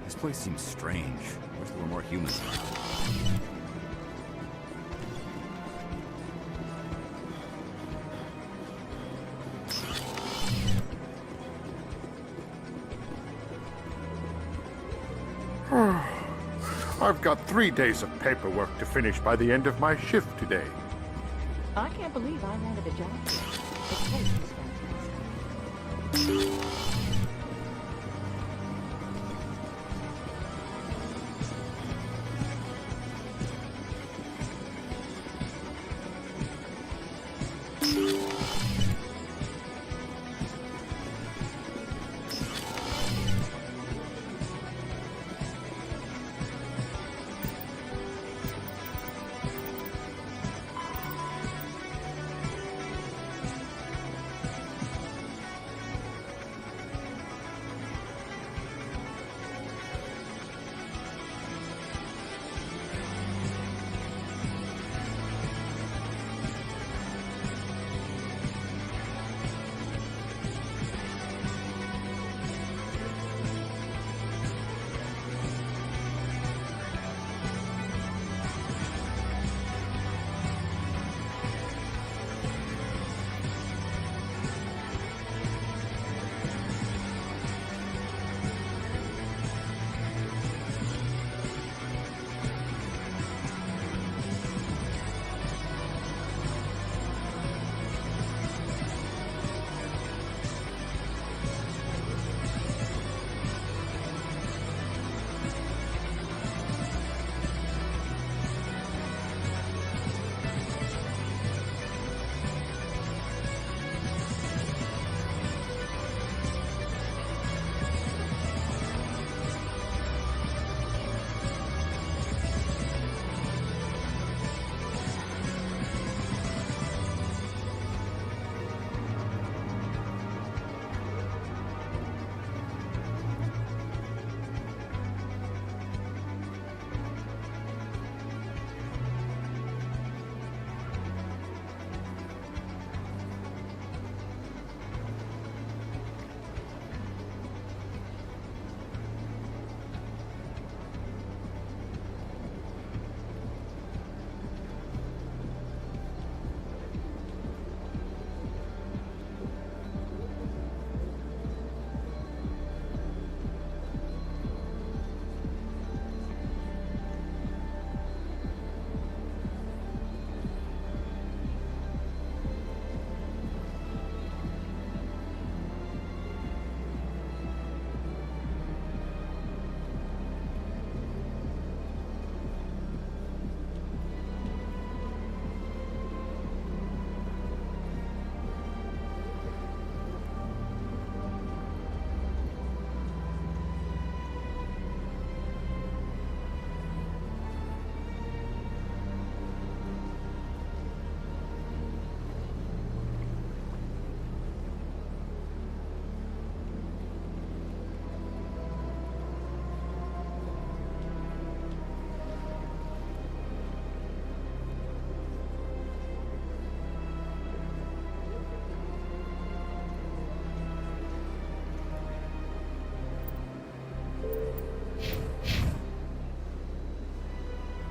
[SPEAKER 18] This place seems strange. Wish there were more humans around.
[SPEAKER 22] I've got 3 days of paperwork to finish by the end of my shift today.
[SPEAKER 14] I can't believe I landed a job here. The place is fantastic.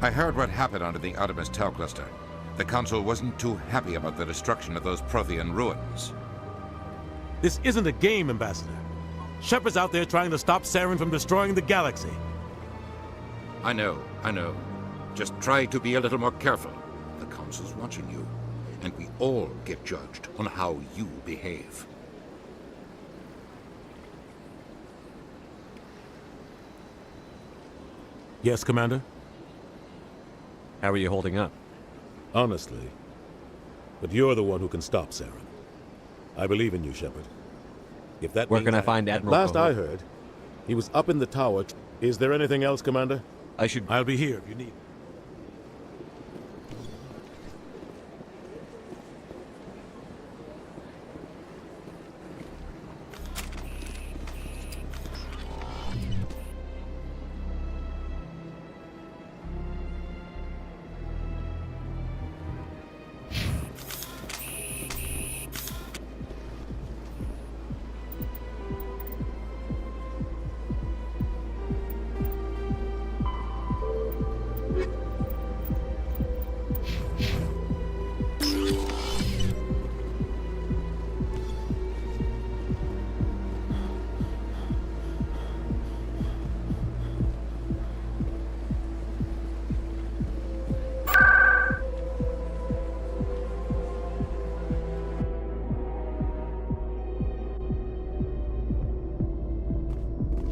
[SPEAKER 15] I heard what happened under the Artemis Tau cluster. The Council wasn't too happy about the destruction of those Prothean ruins.
[SPEAKER 17] This isn't a game, Ambassador. Shepard's out there trying to stop Saren from destroying the galaxy.
[SPEAKER 15] I know. Just try to be a little more careful. The Council's watching you, and we all get judged on how you behave.
[SPEAKER 17] Yes, Commander?
[SPEAKER 2] How are you holding up?
[SPEAKER 17] Honestly. But you're the one who can stop Saren. I believe in you, Shepard. If that
[SPEAKER 2] Where
[SPEAKER 17] means
[SPEAKER 2] can I find Admiral
[SPEAKER 17] Last I
[SPEAKER 2] Cahoot?
[SPEAKER 17] heard, he was up in the tower. Is there anything else, Commander? I'll be here if you need me.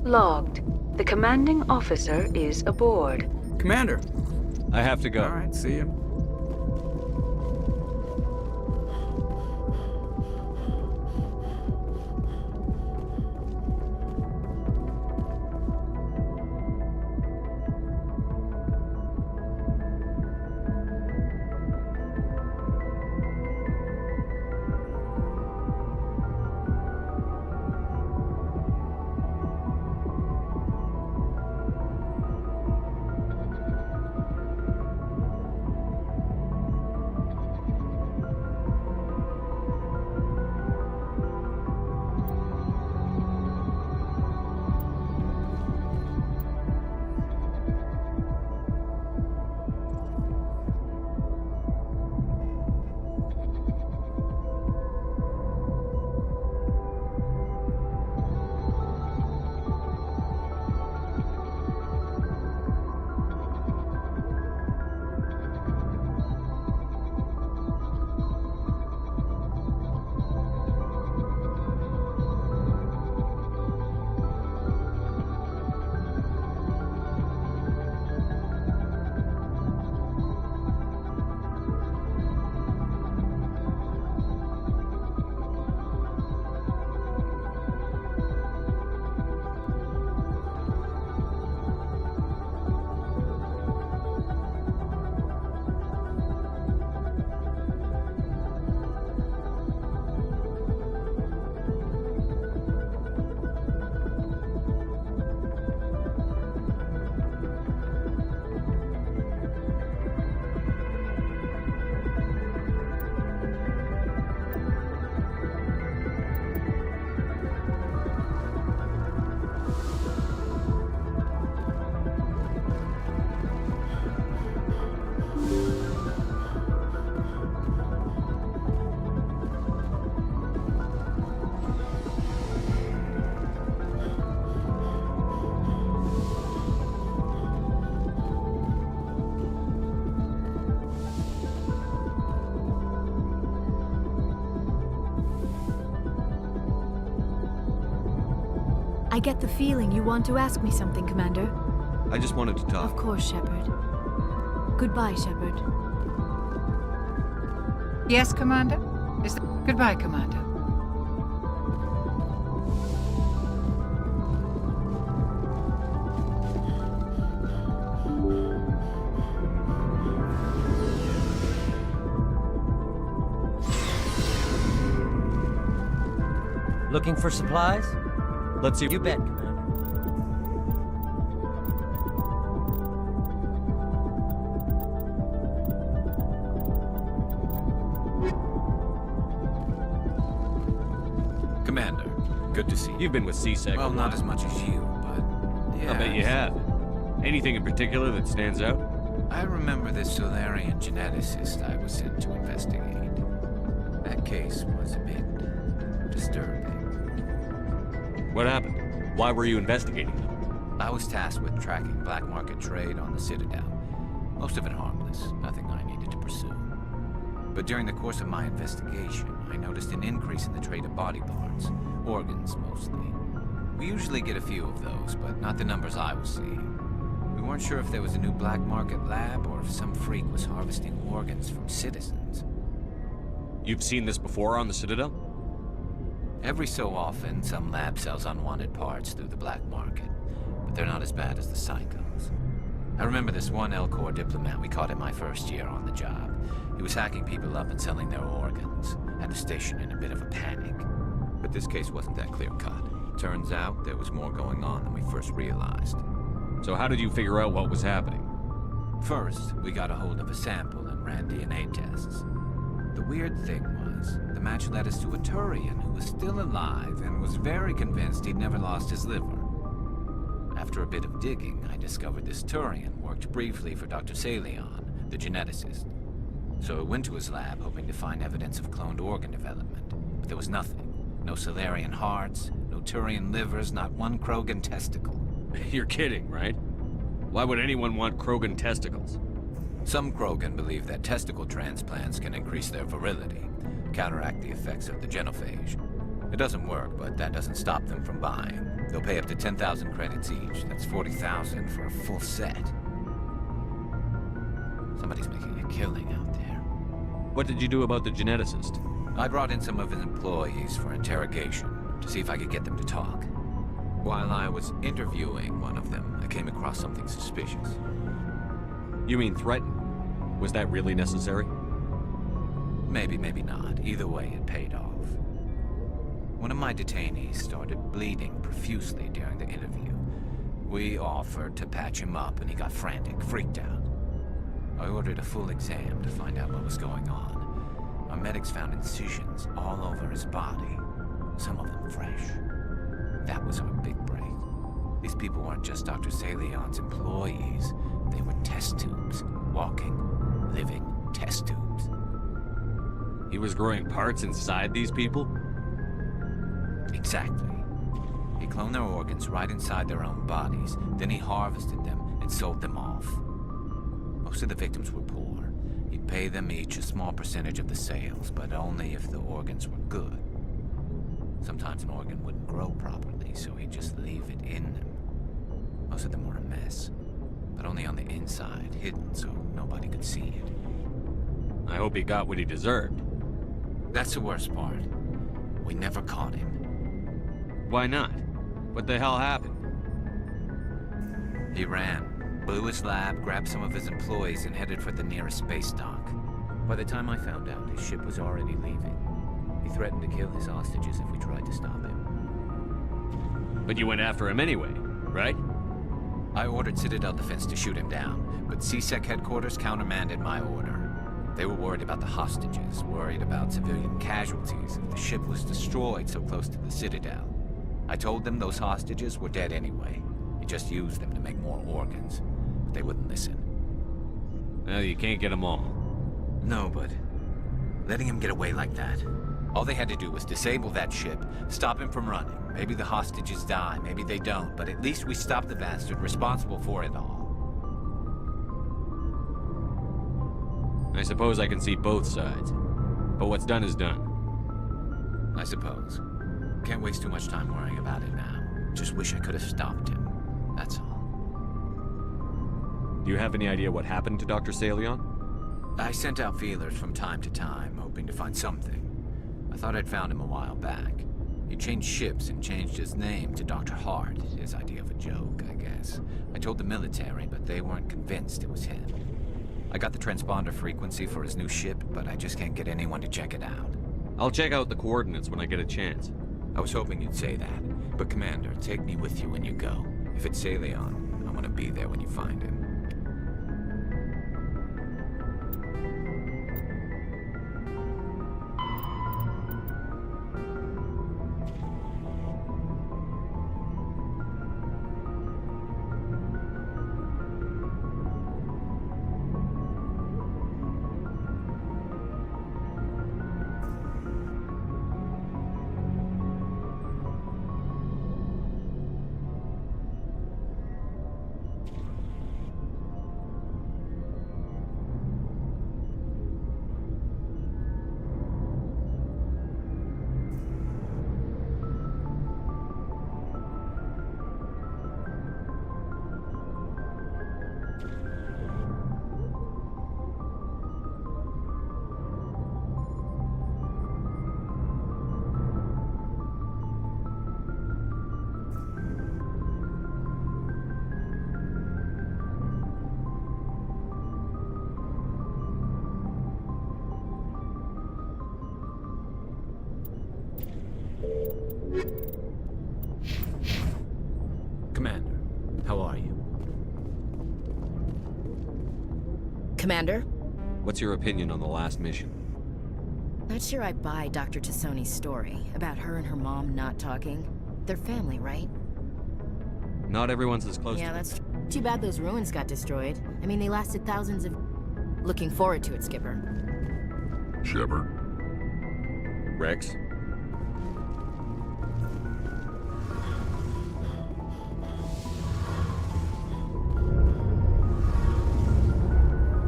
[SPEAKER 13] logged. The commanding officer is aboard.
[SPEAKER 21] Commander.
[SPEAKER 2] I have to go.
[SPEAKER 21] All right, see you.
[SPEAKER 7] I get the feeling you want to ask me something, Commander.
[SPEAKER 2] I just wanted to talk.
[SPEAKER 7] Of course, Shepard. Goodbye, Shepard.
[SPEAKER 23] Yes, Commander? Goodbye, Commander.
[SPEAKER 20] Looking for supplies?
[SPEAKER 2] Let's see.
[SPEAKER 20] You bet, Commander.
[SPEAKER 18] Commander, good to see you.
[SPEAKER 2] You've been with CSEC.
[SPEAKER 18] Well, not as much as you, but yeah.
[SPEAKER 2] I bet you have. Anything in particular that stands out?
[SPEAKER 18] I remember this Solarian geneticist I was sent to investigate. That case was a bit disturbing.
[SPEAKER 2] What happened? Why were you investigating them?
[SPEAKER 18] I was tasked with tracking black market trade on the Citadel. Most of it harmless, nothing I needed to pursue. But during the course of my investigation, I noticed an increase in the trade of body parts, organs mostly. We usually get a few of those, but not the numbers I was seeing. We weren't sure if there was a new black market lab or if some freak was harvesting organs from citizens.
[SPEAKER 2] You've seen this before on the Citadel?
[SPEAKER 18] Every so often, some lab sells unwanted parts through the black market, but they're not as bad as the psychos. I remember this one Elcor diplomat we caught in my first year on the job. He was hacking people up and selling their organs. Had the station in a bit of a panic. But this case wasn't that clear-cut. Turns out there was more going on than we first realized.
[SPEAKER 2] So how did you figure out what was happening?
[SPEAKER 18] First, we got a hold of a sample and ran DNA tests. The weird thing was, the match led us to a Turian who was still alive and was very convinced he'd never lost his liver. After a bit of digging, I discovered this Turian worked briefly for Dr. Salion, the geneticist. So I went to his lab hoping to find evidence of cloned organ development, but there was nothing. No Solarian hearts, no Turian livers, not one Krogan testicle.
[SPEAKER 2] You're kidding, right? Why would anyone want Krogan testicles?
[SPEAKER 18] Some Krogan believe that testicle transplants can increase their virility, counteract the effects of the genophage. It doesn't work, but that doesn't stop them from buying. They'll pay up to 10,000 credits each. That's 40,000 for a full set. Somebody's making a killing out there.
[SPEAKER 2] What did you do about the geneticist?
[SPEAKER 18] I brought in some of his employees for interrogation to see if I could get them to talk. While I was interviewing one of them, I came across something suspicious.
[SPEAKER 2] You mean threaten? Was that really necessary?
[SPEAKER 18] Maybe, maybe not. Either way, it paid off. One of my detainees started bleeding profusely during the interview. We offered to patch him up, and he got frantic, freaked out. I ordered a full exam to find out what was going on. Our medics found incisions all over his body, some of them fresh. That was our big break. These people weren't just Dr. Salion's employees. They were test tubes. Walking, living test tubes.
[SPEAKER 2] He was growing parts inside these people?
[SPEAKER 18] Exactly. He cloned their organs right inside their own bodies. Then he harvested them and sold them off. Most of the victims were poor. He'd pay them each a small percentage of the sales, but only if the organs were good. Sometimes an organ wouldn't grow properly, so he'd just leave it in them. Most of them were a mess, but only on the inside, hidden so nobody could see it.
[SPEAKER 2] I hope he got what he deserved.
[SPEAKER 18] That's the worst part. We never caught him.
[SPEAKER 2] Why not? What the hell happened?
[SPEAKER 18] He ran, blew his lab, grabbed some of his employees, and headed for the nearest space dock. By the time I found out, his ship was already leaving. He threatened to kill his hostages if we tried to stop him.
[SPEAKER 2] But you went after him anyway, right?
[SPEAKER 18] I ordered Citadel Defense to shoot him down, but CSEC headquarters countermanded my order. They were worried about the hostages, worried about civilian casualties if the ship was destroyed so close to the Citadel. I told them those hostages were dead anyway. He just used them to make more organs, but they wouldn't listen.
[SPEAKER 2] Well, you can't get them all.
[SPEAKER 18] No, but letting him get away like that. All they had to do was disable that ship, stop him from running. Maybe the hostages die, maybe they don't, but at least we stopped the bastard responsible for it all.
[SPEAKER 2] I suppose I can see both sides. But what's done is done.
[SPEAKER 18] I suppose. Can't waste too much time worrying about it now. Just wish I could have stopped him. That's all.
[SPEAKER 2] Do you have any idea what happened to Dr. Salion?
[SPEAKER 18] I sent out feelers from time to time, hoping to find something. I thought I'd found him a while back. He changed ships and changed his name to Dr. Hart, his idea of a joke, I guess. I told the military, but they weren't convinced it was him. I got the transponder frequency for his new ship, but I just can't get anyone to check it out.
[SPEAKER 2] I'll check out the coordinates when I get a chance.
[SPEAKER 18] I was hoping you'd say that. But Commander, take me with you when you go. If it's Salion, I want to be there when you find him. Commander, how are you?
[SPEAKER 3] Commander?
[SPEAKER 2] What's your opinion on the last mission?
[SPEAKER 3] Not sure I buy Dr. Tassoni's story about her and her mom not talking. They're family, right?
[SPEAKER 2] Not everyone's as close
[SPEAKER 3] Yeah,
[SPEAKER 2] to
[SPEAKER 3] that's too bad those ruins got destroyed. I mean, they lasted thousands of... Looking forward to it, Skipper.
[SPEAKER 12] Shepard.
[SPEAKER 2] Rex?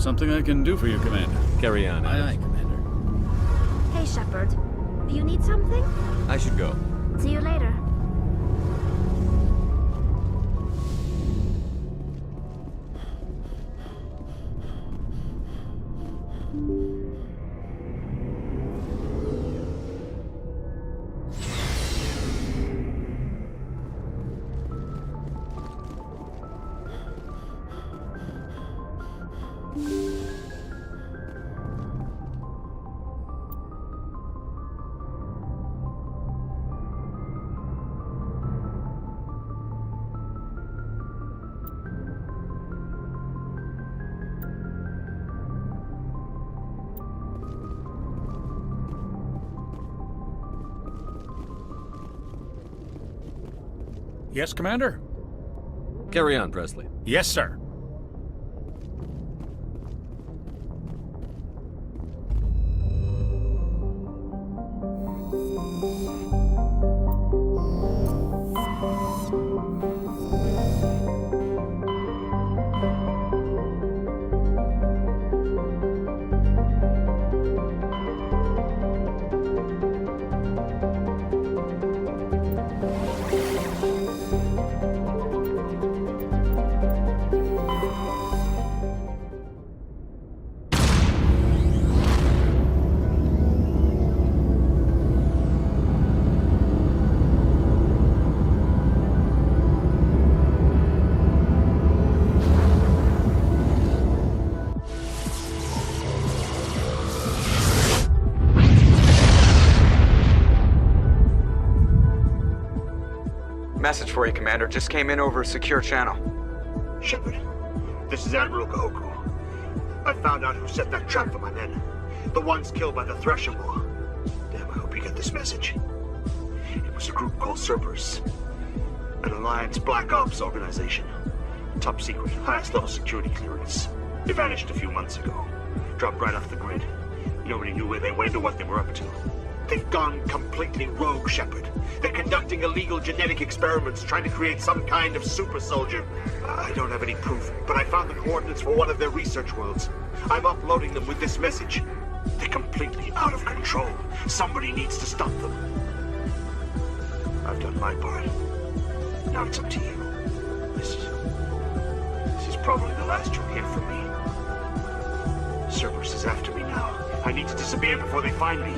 [SPEAKER 5] Something I can do for you, Commander.
[SPEAKER 2] Carry on.
[SPEAKER 5] Aye, aye, Commander.
[SPEAKER 11] Hey, Shepard. You need something?
[SPEAKER 2] I should go.
[SPEAKER 11] See you later.
[SPEAKER 4] Yes, Commander?
[SPEAKER 2] Carry on, Presley.
[SPEAKER 4] Yes, sir.
[SPEAKER 5] Message for you, Commander. Just came in over a secure channel.
[SPEAKER 21] Shepard, this is Admiral Kahoku. I found out who set that trap for my men. The ones killed by the Thresher War. Damn, I hope you get this message. It was a group called Cerberus. An Alliance Black Ops organization. Top secret, highest level security clearance. They vanished a few months ago. Dropped right off the grid. Nobody knew where they went or what they were up to. They've gone completely rogue, Shepard. They're conducting illegal genetic experiments, trying to create some kind of super soldier. I don't have any proof, but I found the coordinates for one of their research worlds. I'm uploading them with this message. They're completely out of control. Somebody needs to stop them. I've done my part. Now it's up to you. This is probably the last you'll hear from me. Cerberus is after me now. I need to disappear before they find me.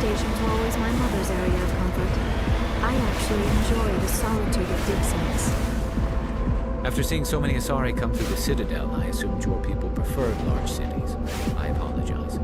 [SPEAKER 7] stations were always my mother's area of comfort. I actually enjoy the solitude of dig sites.
[SPEAKER 18] After seeing so many Asari come through the Citadel, I assumed your people preferred large cities. I apologize.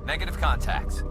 [SPEAKER 18] Negative contacts.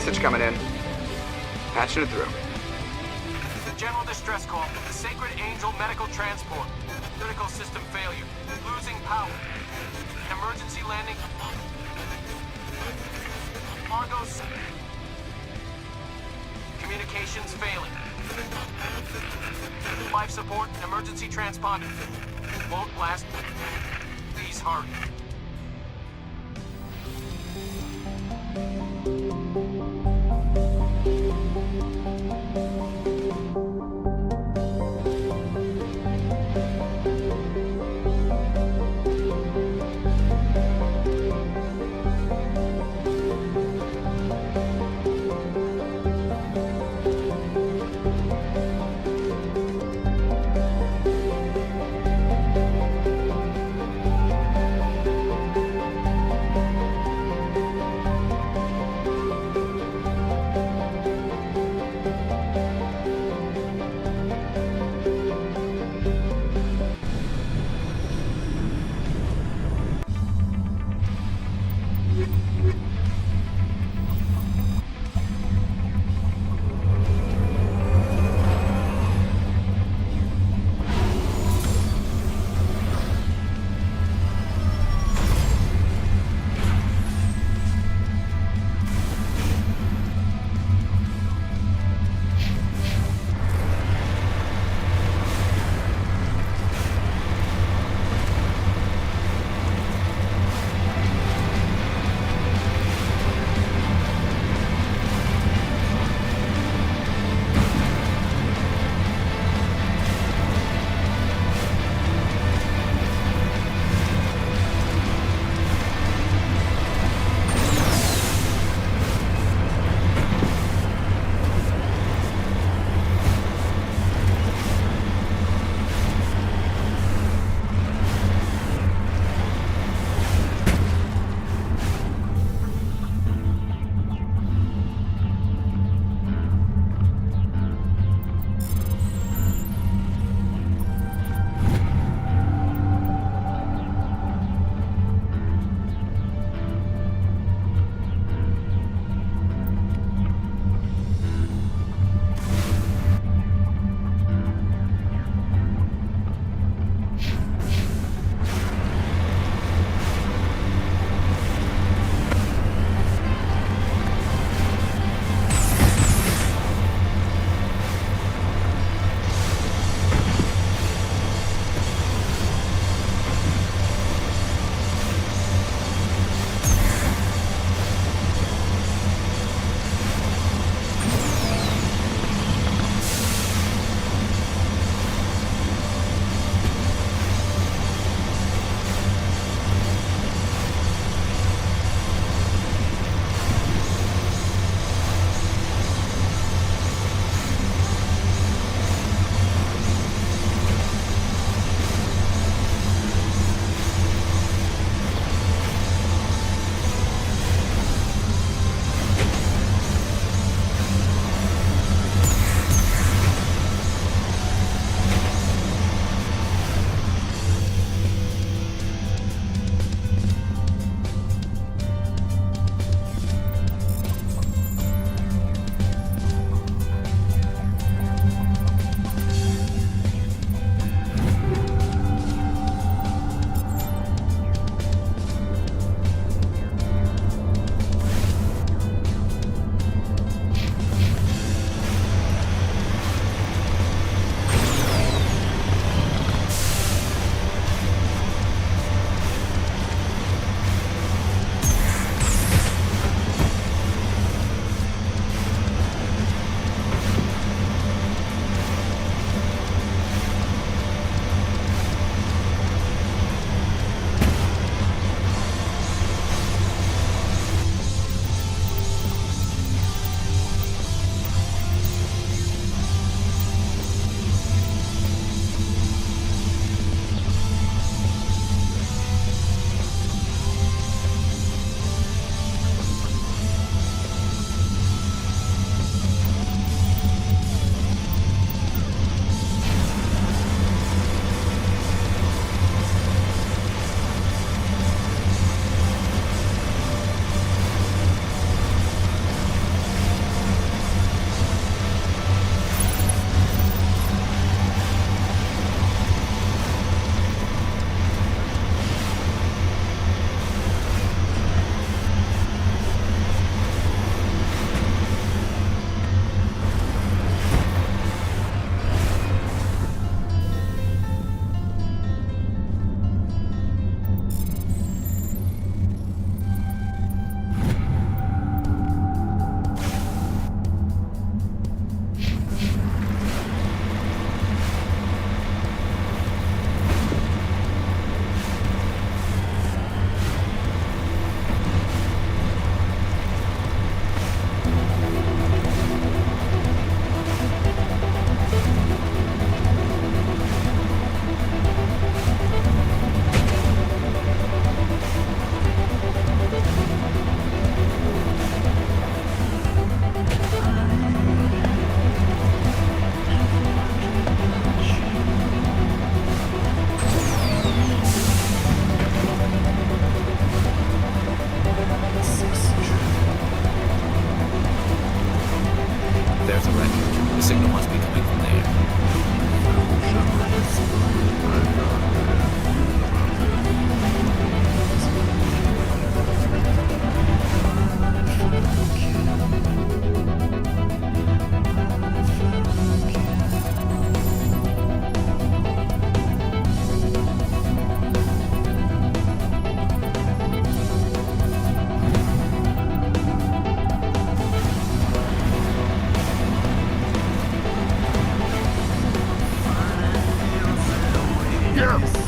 [SPEAKER 5] Message coming in. Patching it through.
[SPEAKER 4] General distress call. The Sacred Angel medical transport. Critical system failure. Losing power. Emergency landing. Argos. Communications failing. Life support and emergency transponder. Won't last. Please hurry.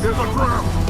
[SPEAKER 12] Here's a trap!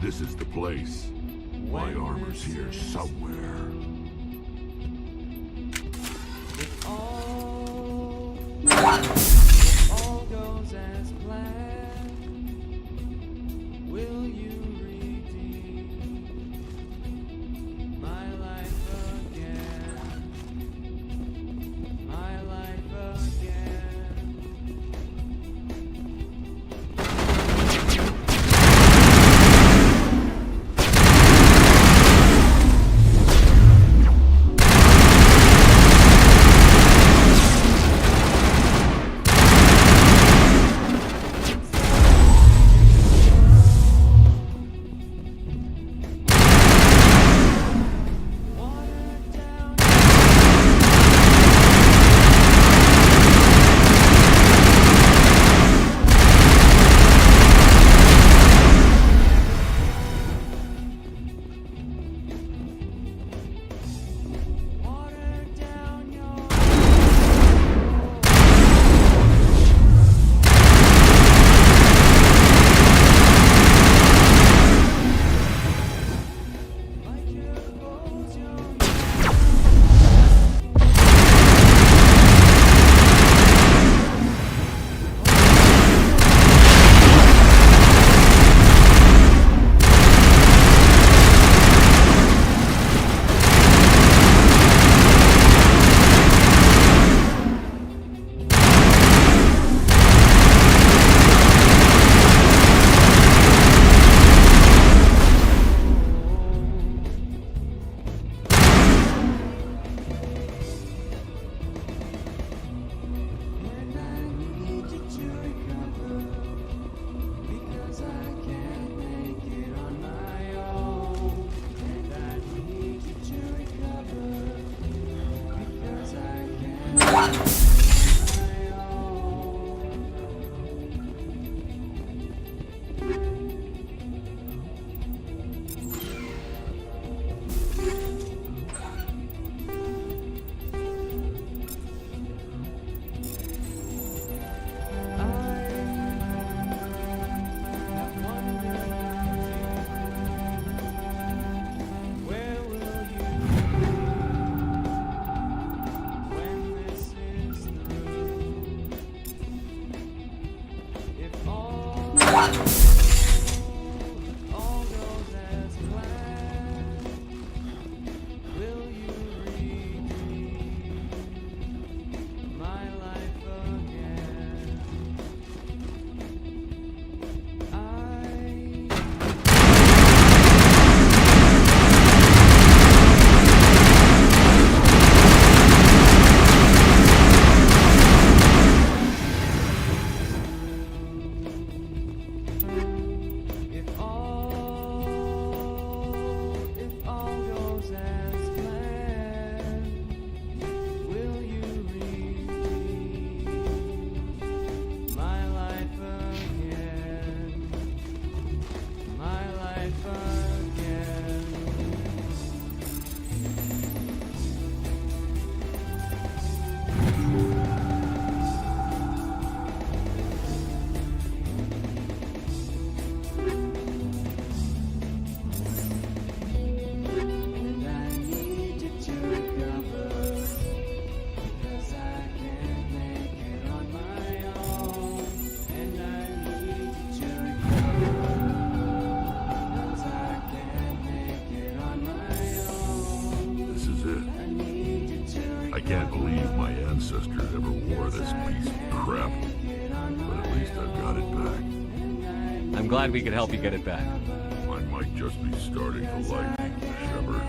[SPEAKER 12] This is the place. My armor's here somewhere.
[SPEAKER 6] All goes as planned. Will you redeem my life again? My life again.
[SPEAKER 12] ancestors ever wore this piece of crap. But at least I've got it back.
[SPEAKER 2] I'm glad we could help you get it back.
[SPEAKER 12] I might just be starting to like Shepard.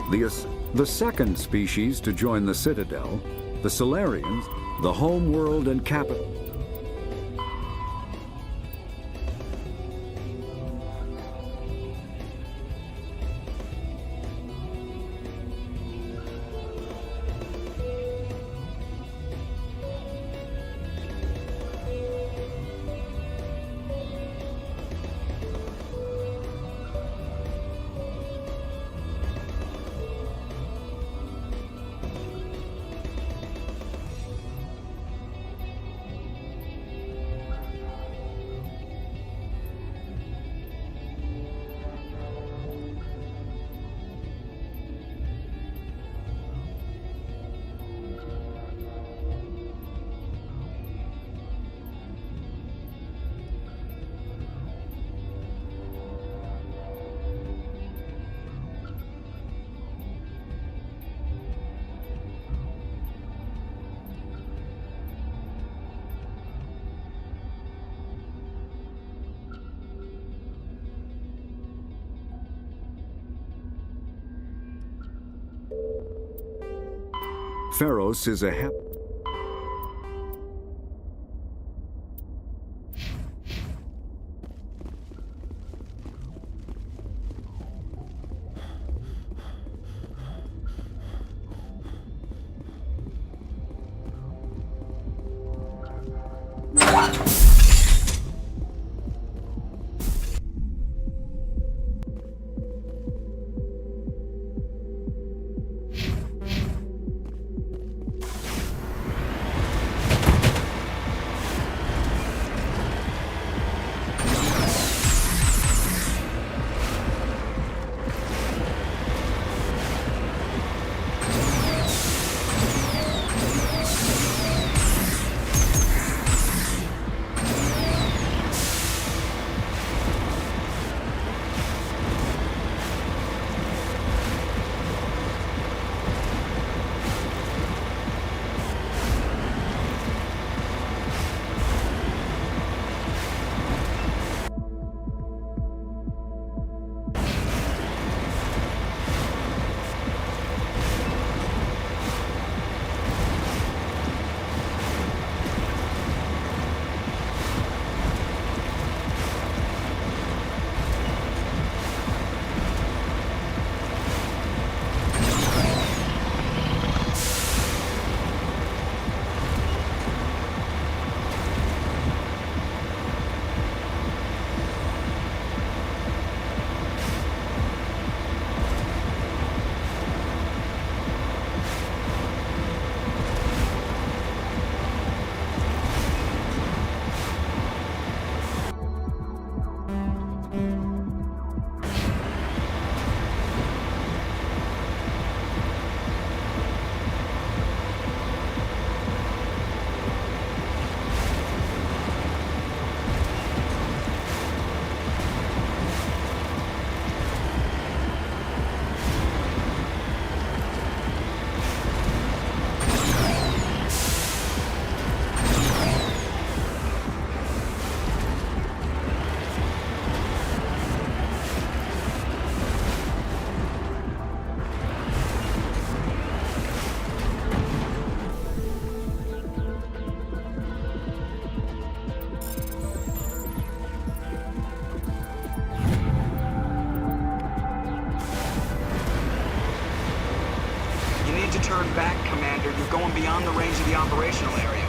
[SPEAKER 8] The second species to join the Citadel, the Solarians, the home world and capital. Pharos is a
[SPEAKER 16] Turn back, Commander. You're going beyond the range of the operational area.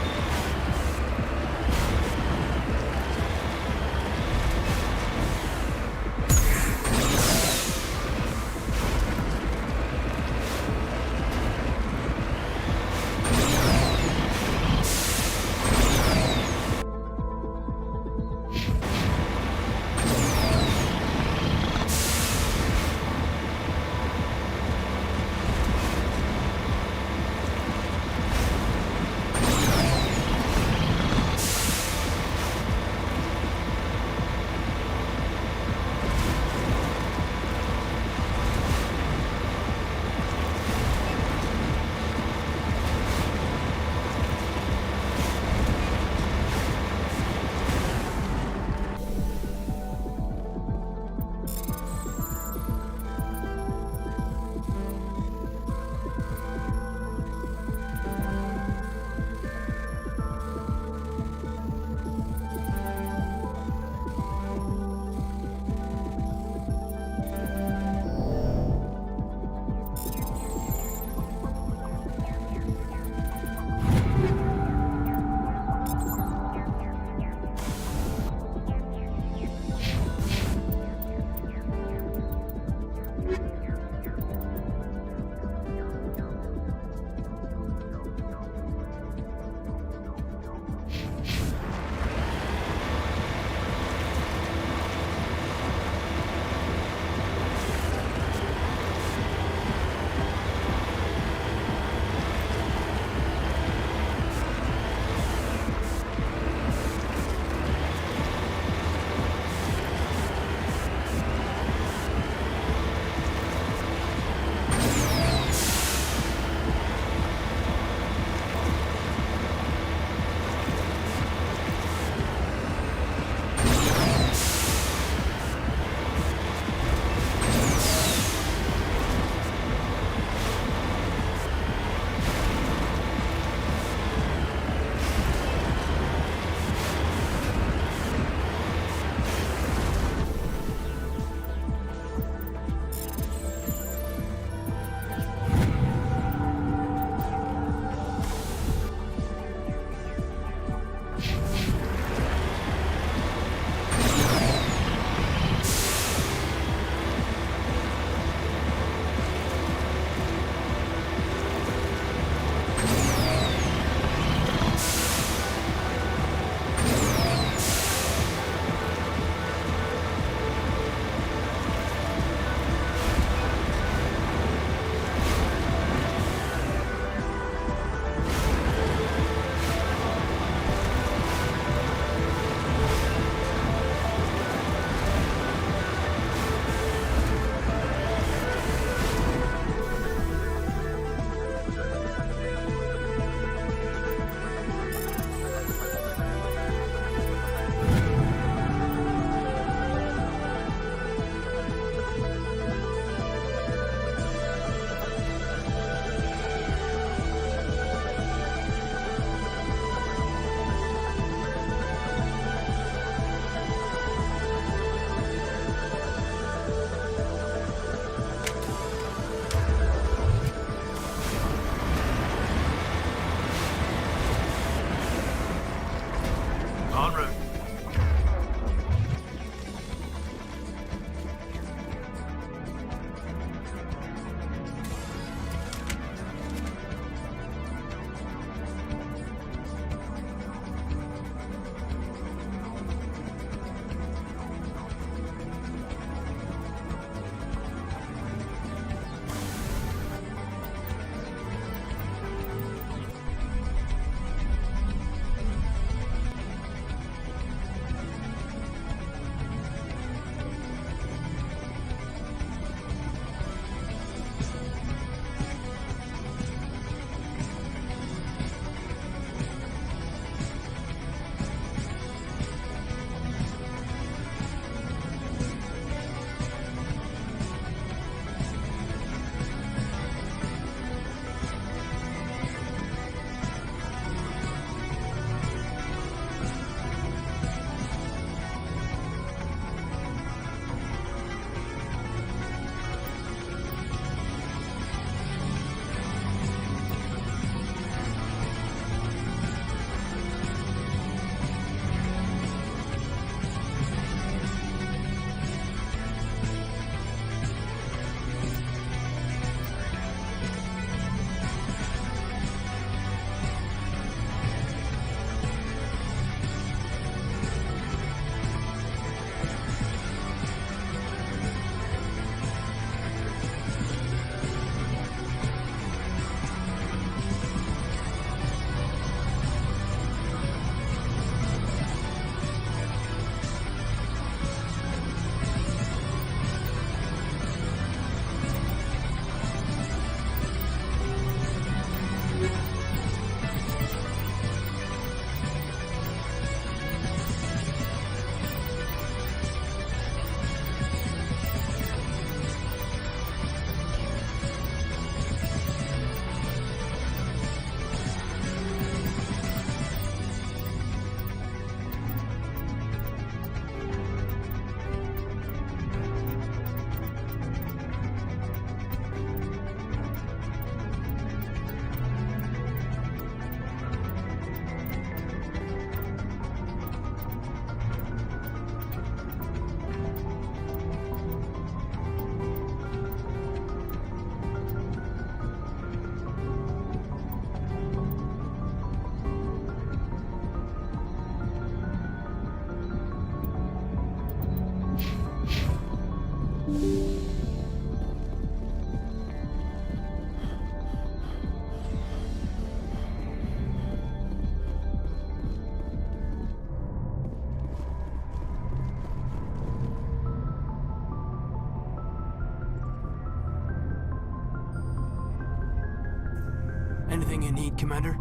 [SPEAKER 1] Anything you need, Commander?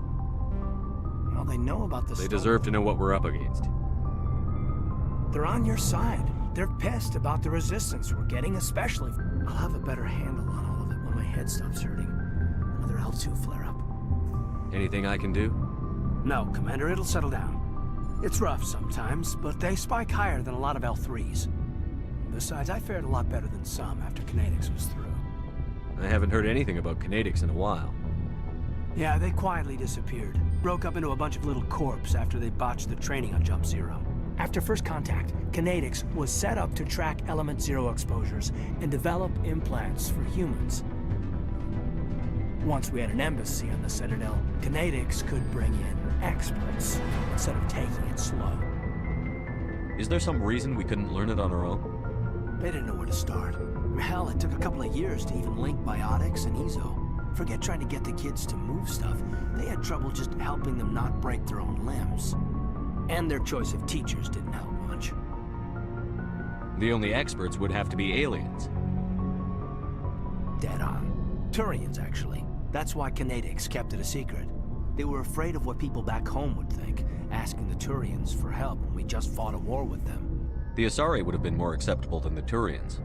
[SPEAKER 1] Well, they know about the
[SPEAKER 2] They
[SPEAKER 1] storm.
[SPEAKER 2] deserve to know what we're up against.
[SPEAKER 1] They're on your side. They're pissed about the resistance we're getting, especially. I'll have a better handle on all of it when my head stops hurting. Another L2 flare-up.
[SPEAKER 2] Anything I can do?
[SPEAKER 1] No, Commander, it'll settle down. It's rough sometimes, but they spike higher than a lot of L3s. Besides, I fared a lot better than some after Kinetics was through.
[SPEAKER 2] I haven't heard anything about Kinetics in a while.
[SPEAKER 1] Yeah, they quietly disappeared. Broke up into a bunch of little corps after they botched the training on Jump Zero. After first contact, Kinetics was set up to track Element Zero exposures and develop implants for humans. Once we had an embassy on the Citadel, Kinetics could bring in experts instead of taking it slow.
[SPEAKER 2] Is there some reason we couldn't learn it on our own?
[SPEAKER 1] They didn't know where to start. Hell, it took a couple of years to even link biotics and Ezo. Forget trying to get the kids to move stuff. They had trouble just helping them not break their own limbs. And their choice of teachers didn't help much.
[SPEAKER 2] The only experts would have to be aliens.
[SPEAKER 1] Dead on. Turians, actually. That's why Kinetics kept it a secret. They were afraid of what people back home would think, asking the Turians for help when we just fought a war with them.
[SPEAKER 2] The Asari would have been more acceptable than the Turians.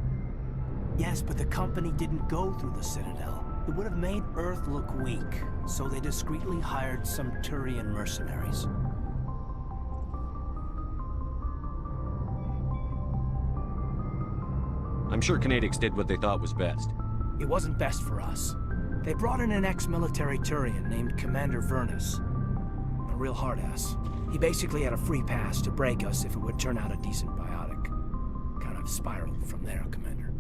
[SPEAKER 1] Yes, but the company didn't go through the Citadel. It would have made Earth look weak, so they discreetly hired some Turian mercenaries.
[SPEAKER 2] I'm sure Kinetics did what they thought was best.
[SPEAKER 1] It wasn't best for us. They brought in an ex-military Turian named Commander Vernus. A real hard-ass. He basically had a free pass to break us if it would turn out a decent biotic. Kind of spiraled from there, Commander.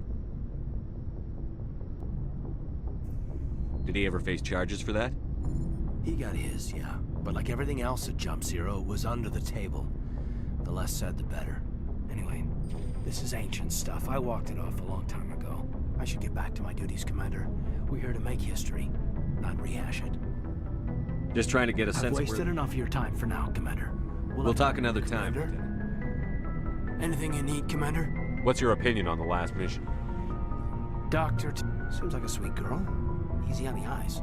[SPEAKER 2] Did he ever face charges for that?
[SPEAKER 1] He got his, yeah. But like everything else at Jump Zero, it was under the table. The less said, the better. Anyway, this is ancient stuff. I walked it off a long time ago. I should get back to my duties, Commander. We're here to make history, not rehash it.
[SPEAKER 2] Just trying to get a sense
[SPEAKER 1] I've wasted
[SPEAKER 2] of where...
[SPEAKER 1] enough of your time for now, Commander.
[SPEAKER 2] We'll talk another time.
[SPEAKER 1] Commander. Anything you need, Commander?
[SPEAKER 2] What's your opinion on the last mission?
[SPEAKER 1] Seems like a sweet girl. Easy on the eyes.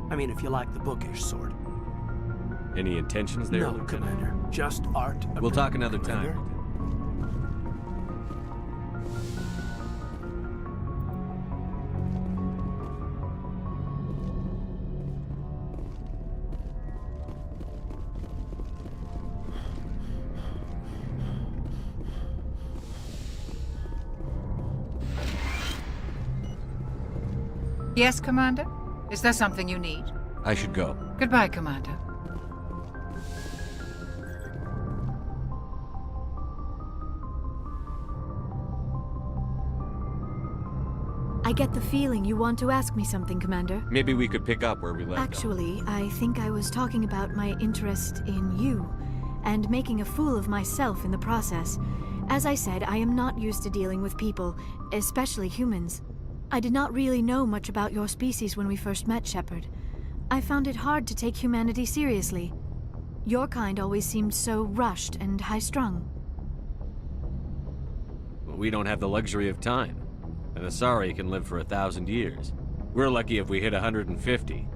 [SPEAKER 1] I mean, if you like the bookish sort.
[SPEAKER 2] Any intentions there,
[SPEAKER 1] No,
[SPEAKER 2] Lieutenant?
[SPEAKER 1] Commander. Just art.
[SPEAKER 2] We'll talk another
[SPEAKER 1] Commander.
[SPEAKER 2] time.
[SPEAKER 23] Yes, Commander? Is there something you need?
[SPEAKER 2] I should go.
[SPEAKER 23] Goodbye, Commander.
[SPEAKER 7] I get the feeling you want to ask me something, Commander.
[SPEAKER 2] Maybe we could pick up where we left off.
[SPEAKER 7] Actually, I think I was talking about my interest in you, and making a fool of myself in the process. As I said, I am not used to dealing with people, especially humans. I did not really know much about your species when we first met, Shepard. I found it hard to take humanity seriously. Your kind always seemed so rushed and high-strung.
[SPEAKER 2] Well, we don't have the luxury of time. An Asari can live for 1,000 years. We're lucky if we hit 150.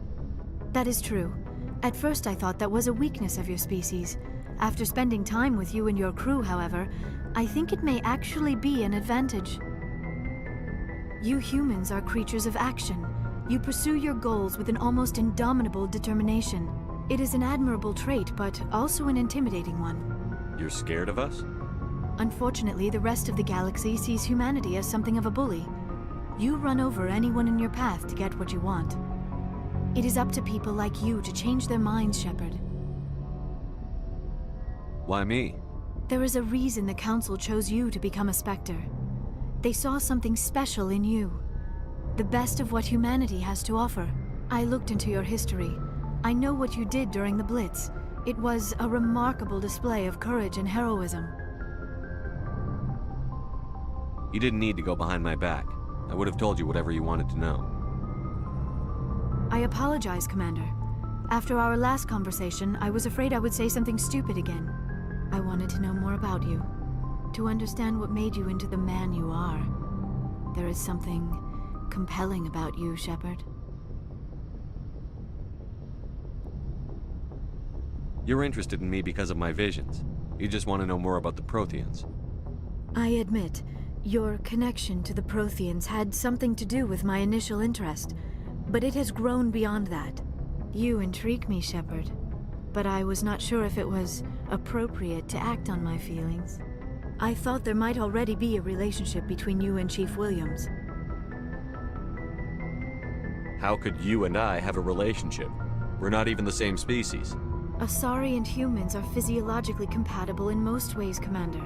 [SPEAKER 7] That is true. At first I thought that was a weakness of your species. After spending time with you and your crew, however, I think it may actually be an advantage. You humans are creatures of action. You pursue your goals with an almost indomitable determination. It is an admirable trait, but also an intimidating one.
[SPEAKER 2] You're scared of us?
[SPEAKER 7] Unfortunately, the rest of the galaxy sees humanity as something of a bully. You run over anyone in your path to get what you want. It is up to people like you to change their minds, Shepard.
[SPEAKER 2] Why me?
[SPEAKER 7] There is a reason the Council chose you to become a Spectre. They saw something special in you. The best of what humanity has to offer. I looked into your history. I know what you did during the Blitz. It was a remarkable display of courage and heroism.
[SPEAKER 2] You didn't need to go behind my back. I would have told you whatever you wanted to know.
[SPEAKER 7] I apologize, Commander. After our last conversation, I was afraid I would say something stupid again. I wanted to know more about you. To understand what made you into the man you are. There is something compelling about you, Shepard.
[SPEAKER 2] You're interested in me because of my visions. You just want to know more about the Protheans.
[SPEAKER 7] I admit, your connection to the Protheans had something to do with my initial interest, but it has grown beyond that. You intrigue me, Shepard, but I was not sure if it was appropriate to act on my feelings. I thought there might already be a relationship between you and Chief Williams.
[SPEAKER 2] How could you and I have a relationship? We're not even the same species.
[SPEAKER 7] Asari and humans are physiologically compatible in most ways, Commander.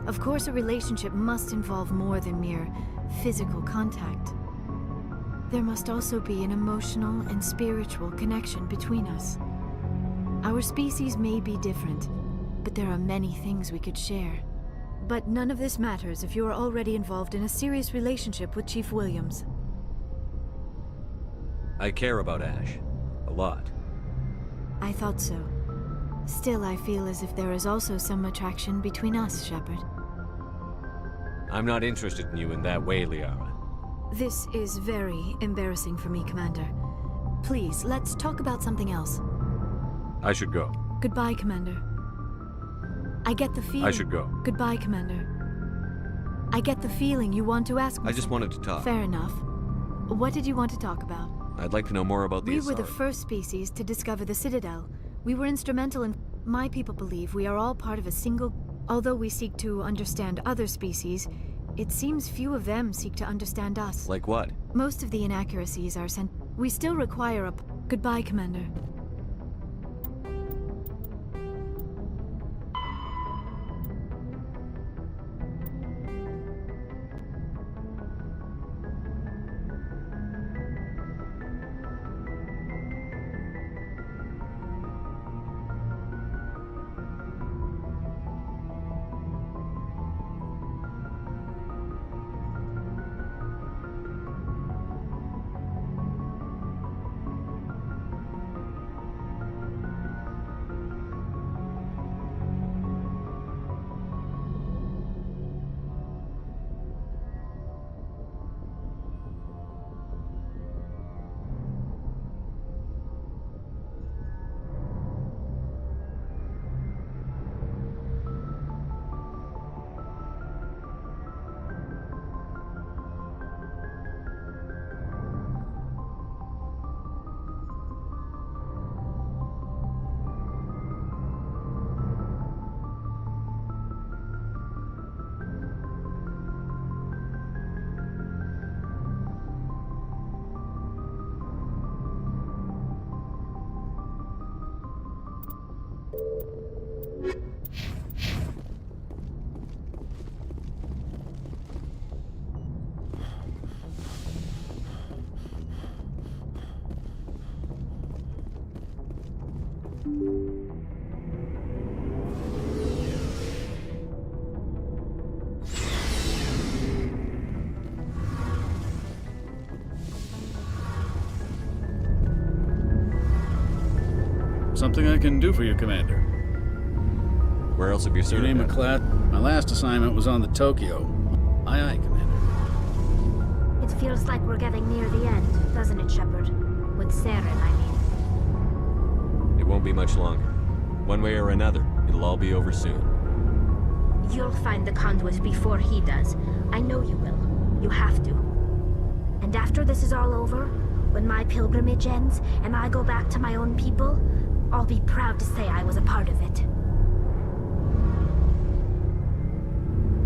[SPEAKER 7] Of course, a relationship must involve more than mere physical contact. There must also be an emotional and spiritual connection between us. Our species may be different, but there are many things we could share. But none of this matters if you are already involved in a serious relationship with Chief Williams.
[SPEAKER 2] I care about Ash. A lot.
[SPEAKER 7] I thought so. Still, I feel as if there is also some attraction between us, Shepard.
[SPEAKER 2] I'm not interested in you in that way, Liara.
[SPEAKER 7] This is very embarrassing for me, Commander. Please, let's talk about something else.
[SPEAKER 2] I should go.
[SPEAKER 7] Goodbye, Commander. I get the feeling...
[SPEAKER 2] I should go.
[SPEAKER 7] Goodbye, Commander. I get the feeling you want to ask me
[SPEAKER 2] I just wanted to talk.
[SPEAKER 7] Fair enough. What did you want to talk about?
[SPEAKER 2] I'd like to know more about the
[SPEAKER 7] We were the
[SPEAKER 2] Asari.
[SPEAKER 7] first species to discover the Citadel. We were instrumental in... My people believe we are all part of a single... Although we seek to understand other species, it seems few of them seek to understand us.
[SPEAKER 2] Like what?
[SPEAKER 7] Most of the inaccuracies are sent... We still require a... Goodbye, Commander.
[SPEAKER 9] Something I can do for you, Commander.
[SPEAKER 2] Where else have you served?
[SPEAKER 9] Your name, McClat. My last assignment was on the Tokyo. Aye, aye, Commander.
[SPEAKER 11] It feels like we're getting near the end, doesn't it, Shepard? With Saren, I mean.
[SPEAKER 2] It won't be much longer. One way or another, it'll all be over soon.
[SPEAKER 11] You'll find the conduit before he does. I know you will. You have to. And after this is all over, when my pilgrimage ends and I go back to my own people, I'll be proud to say I was a part of it.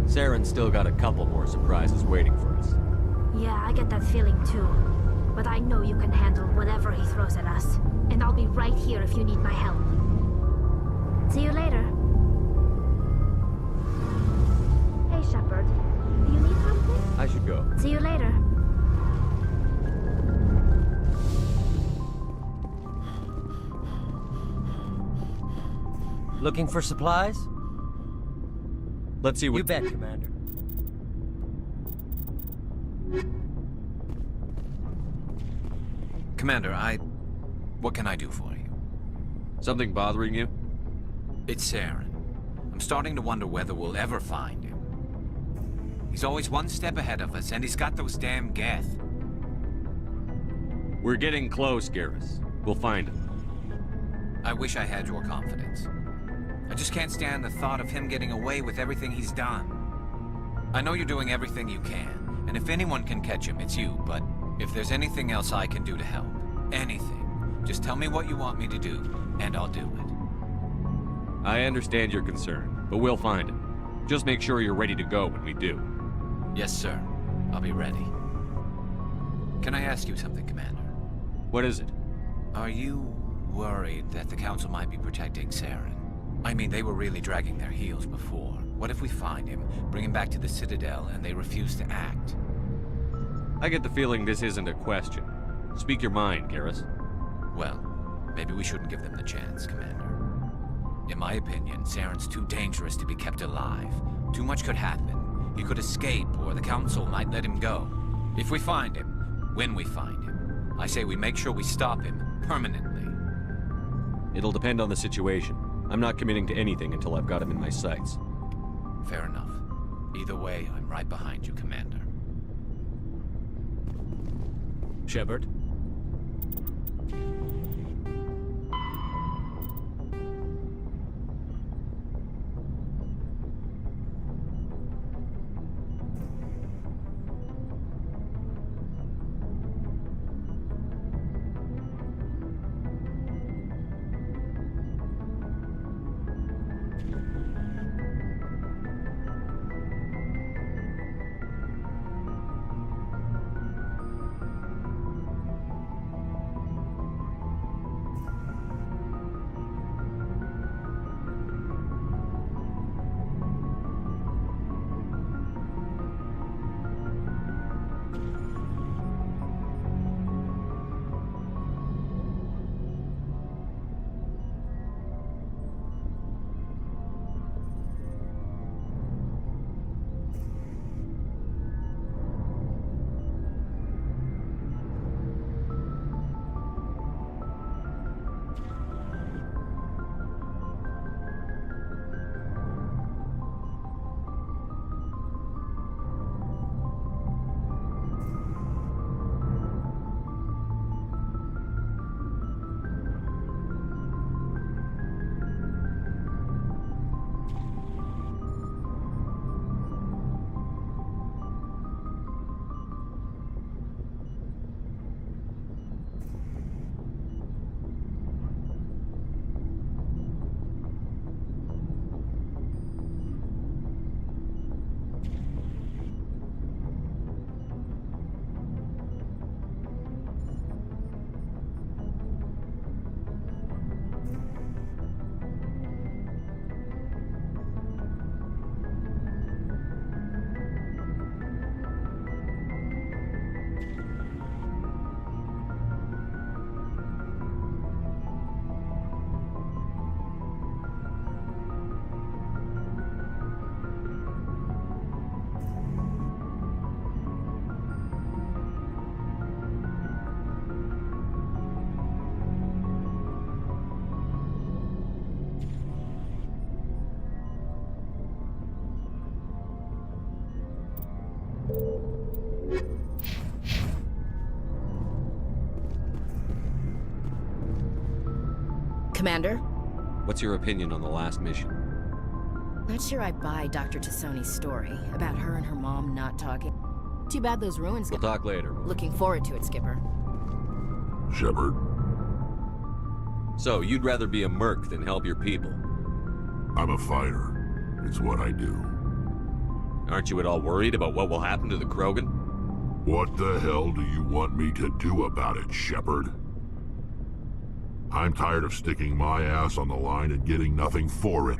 [SPEAKER 2] Saren's still got a couple more surprises waiting for us.
[SPEAKER 11] Yeah, I get that feeling too. But I know you can handle whatever he throws at us. And I'll be right here if you need my help. See you later. Hey, Shepard. Do you need something?
[SPEAKER 2] I should go.
[SPEAKER 11] See you later.
[SPEAKER 20] Looking for supplies?
[SPEAKER 2] Let's see what...
[SPEAKER 20] You bet, Commander.
[SPEAKER 18] Commander, what can I do for you?
[SPEAKER 2] Something bothering you?
[SPEAKER 18] It's Saren. I'm starting to wonder whether we'll ever find him. He's always one step ahead of us, and he's got those damn Geth.
[SPEAKER 2] We're getting close, Garrus. We'll find him.
[SPEAKER 18] I wish I had your confidence. I just can't stand the thought of him getting away with everything he's done. I know you're doing everything you can, and if anyone can catch him, it's you, but if there's anything else I can do to help, anything, just tell me what you want me to do, and I'll do it.
[SPEAKER 2] I understand your concern, but we'll find him. Just make sure you're ready to go when we do.
[SPEAKER 18] Yes, sir. I'll be ready. Can I ask you something, Commander?
[SPEAKER 2] What is it?
[SPEAKER 18] Are you worried that the Council might be protecting Saren? I mean, they were really dragging their heels before. What if we find him, bring him back to the Citadel, and they refuse to act?
[SPEAKER 2] I get the feeling this isn't a question. Speak your mind, Garrus.
[SPEAKER 18] Well, maybe we shouldn't give them the chance, Commander. In my opinion, Saren's too dangerous to be kept alive. Too much could happen. He could escape, or the Council might let him go. If we find him, when we find him, I say we make sure we stop him permanently.
[SPEAKER 2] It'll depend on the situation. I'm not committing to anything until I've got him in my sights.
[SPEAKER 18] Fair enough. Either way, I'm right behind you, Commander.
[SPEAKER 2] Shepard?
[SPEAKER 3] Commander?
[SPEAKER 2] What's your opinion on the last mission?
[SPEAKER 3] Not sure I buy Dr. Tassoni's story about her and her mom not talking. Too bad those ruins
[SPEAKER 2] We'll talk later.
[SPEAKER 3] Looking forward to it, Skipper.
[SPEAKER 12] Shepard?
[SPEAKER 2] So, you'd rather be a merc than help your people?
[SPEAKER 12] I'm a fighter. It's what I do.
[SPEAKER 2] Aren't you at all worried about what will happen to the Krogan?
[SPEAKER 12] What the hell do you want me to do about it, Shepard? I'm tired of sticking my ass on the line and getting nothing for it.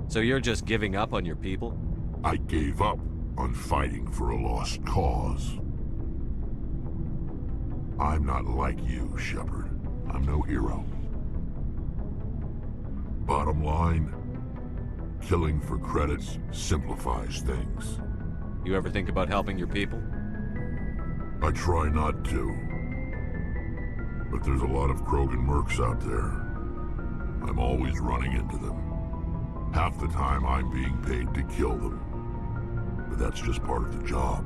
[SPEAKER 2] So you're just giving up on your people?
[SPEAKER 12] I gave up on fighting for a lost cause. I'm not like you, Shepard. I'm no hero. Bottom line, killing for credits simplifies things.
[SPEAKER 2] You ever think about helping your people?
[SPEAKER 12] I try not to. But there's a lot of Krogan mercs out there. I'm always running into them. Half the time I'm being paid to kill them. But that's just part of the job.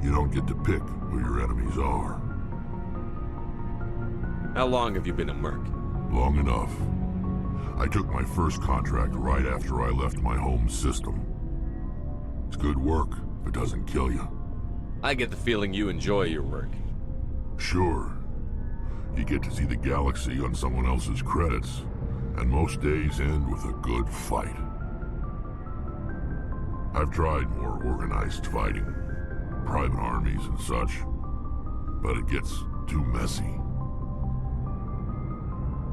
[SPEAKER 12] You don't get to pick who your enemies are.
[SPEAKER 2] How long have you been a merc?
[SPEAKER 12] Long enough. I took my first contract right after I left my home system. It's good work if it doesn't kill you.
[SPEAKER 2] I get the feeling you enjoy your work.
[SPEAKER 12] Sure. You get to see the galaxy on someone else's credits, and most days end with a good fight. I've tried more organized fighting, private armies and such, but it gets too messy.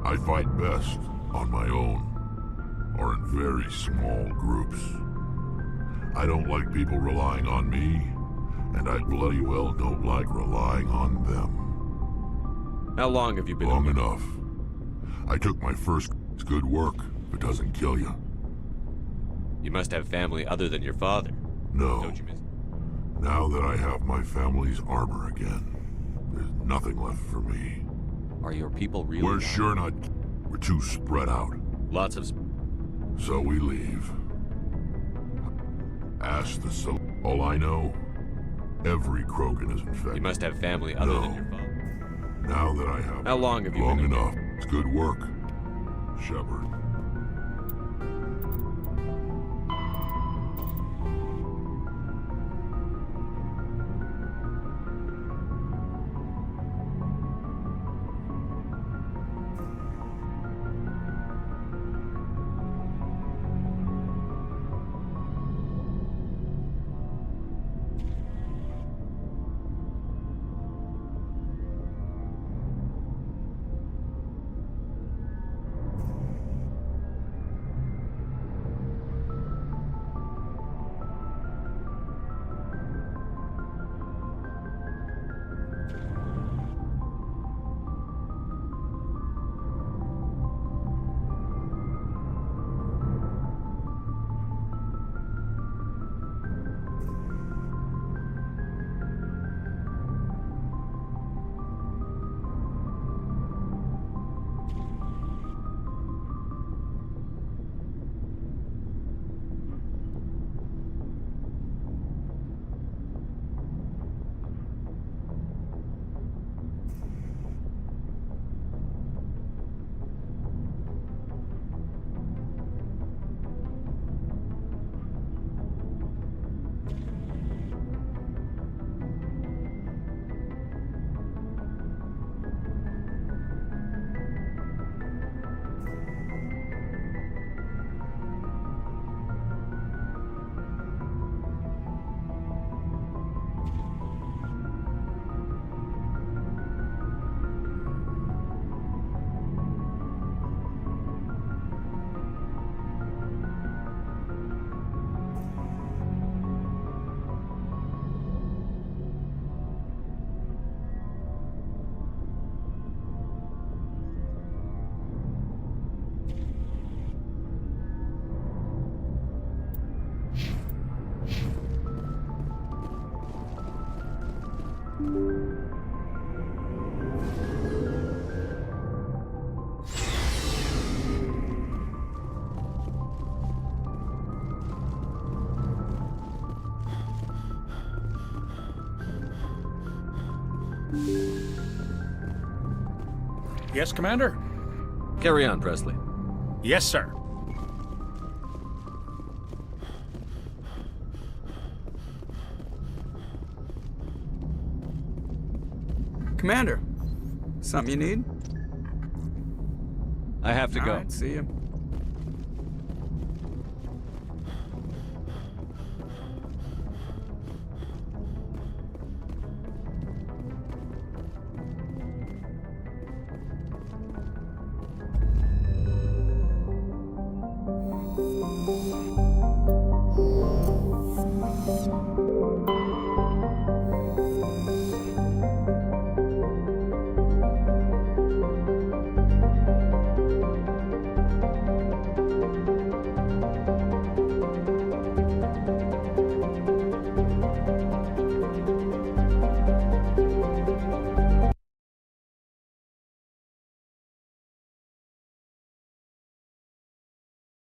[SPEAKER 12] I fight best on my own, or in very small groups. I don't like people relying on me, and I bloody well don't like relying on them.
[SPEAKER 2] How long have you been?
[SPEAKER 12] Long enough. I took my first. It's good work if it doesn't kill you.
[SPEAKER 2] You must have family other than your father.
[SPEAKER 12] No.
[SPEAKER 2] Don't you miss?
[SPEAKER 12] Now that I have my family's armor again, there's nothing left for me.
[SPEAKER 2] Are your people really?
[SPEAKER 12] We're sure not. We're too spread out.
[SPEAKER 2] Lots of.
[SPEAKER 12] So we leave. Ask the all I know, every Krogan is infected.
[SPEAKER 2] You must have family other than your father.
[SPEAKER 12] Now that I have.
[SPEAKER 2] How long have you
[SPEAKER 12] long
[SPEAKER 2] been?
[SPEAKER 12] Enough. It's good work, Shepard.
[SPEAKER 9] Yes, Commander?
[SPEAKER 2] Carry on, Presley.
[SPEAKER 9] Yes, sir.
[SPEAKER 5] Commander, something you need?
[SPEAKER 2] I have to
[SPEAKER 5] All
[SPEAKER 2] go.
[SPEAKER 5] right, see you.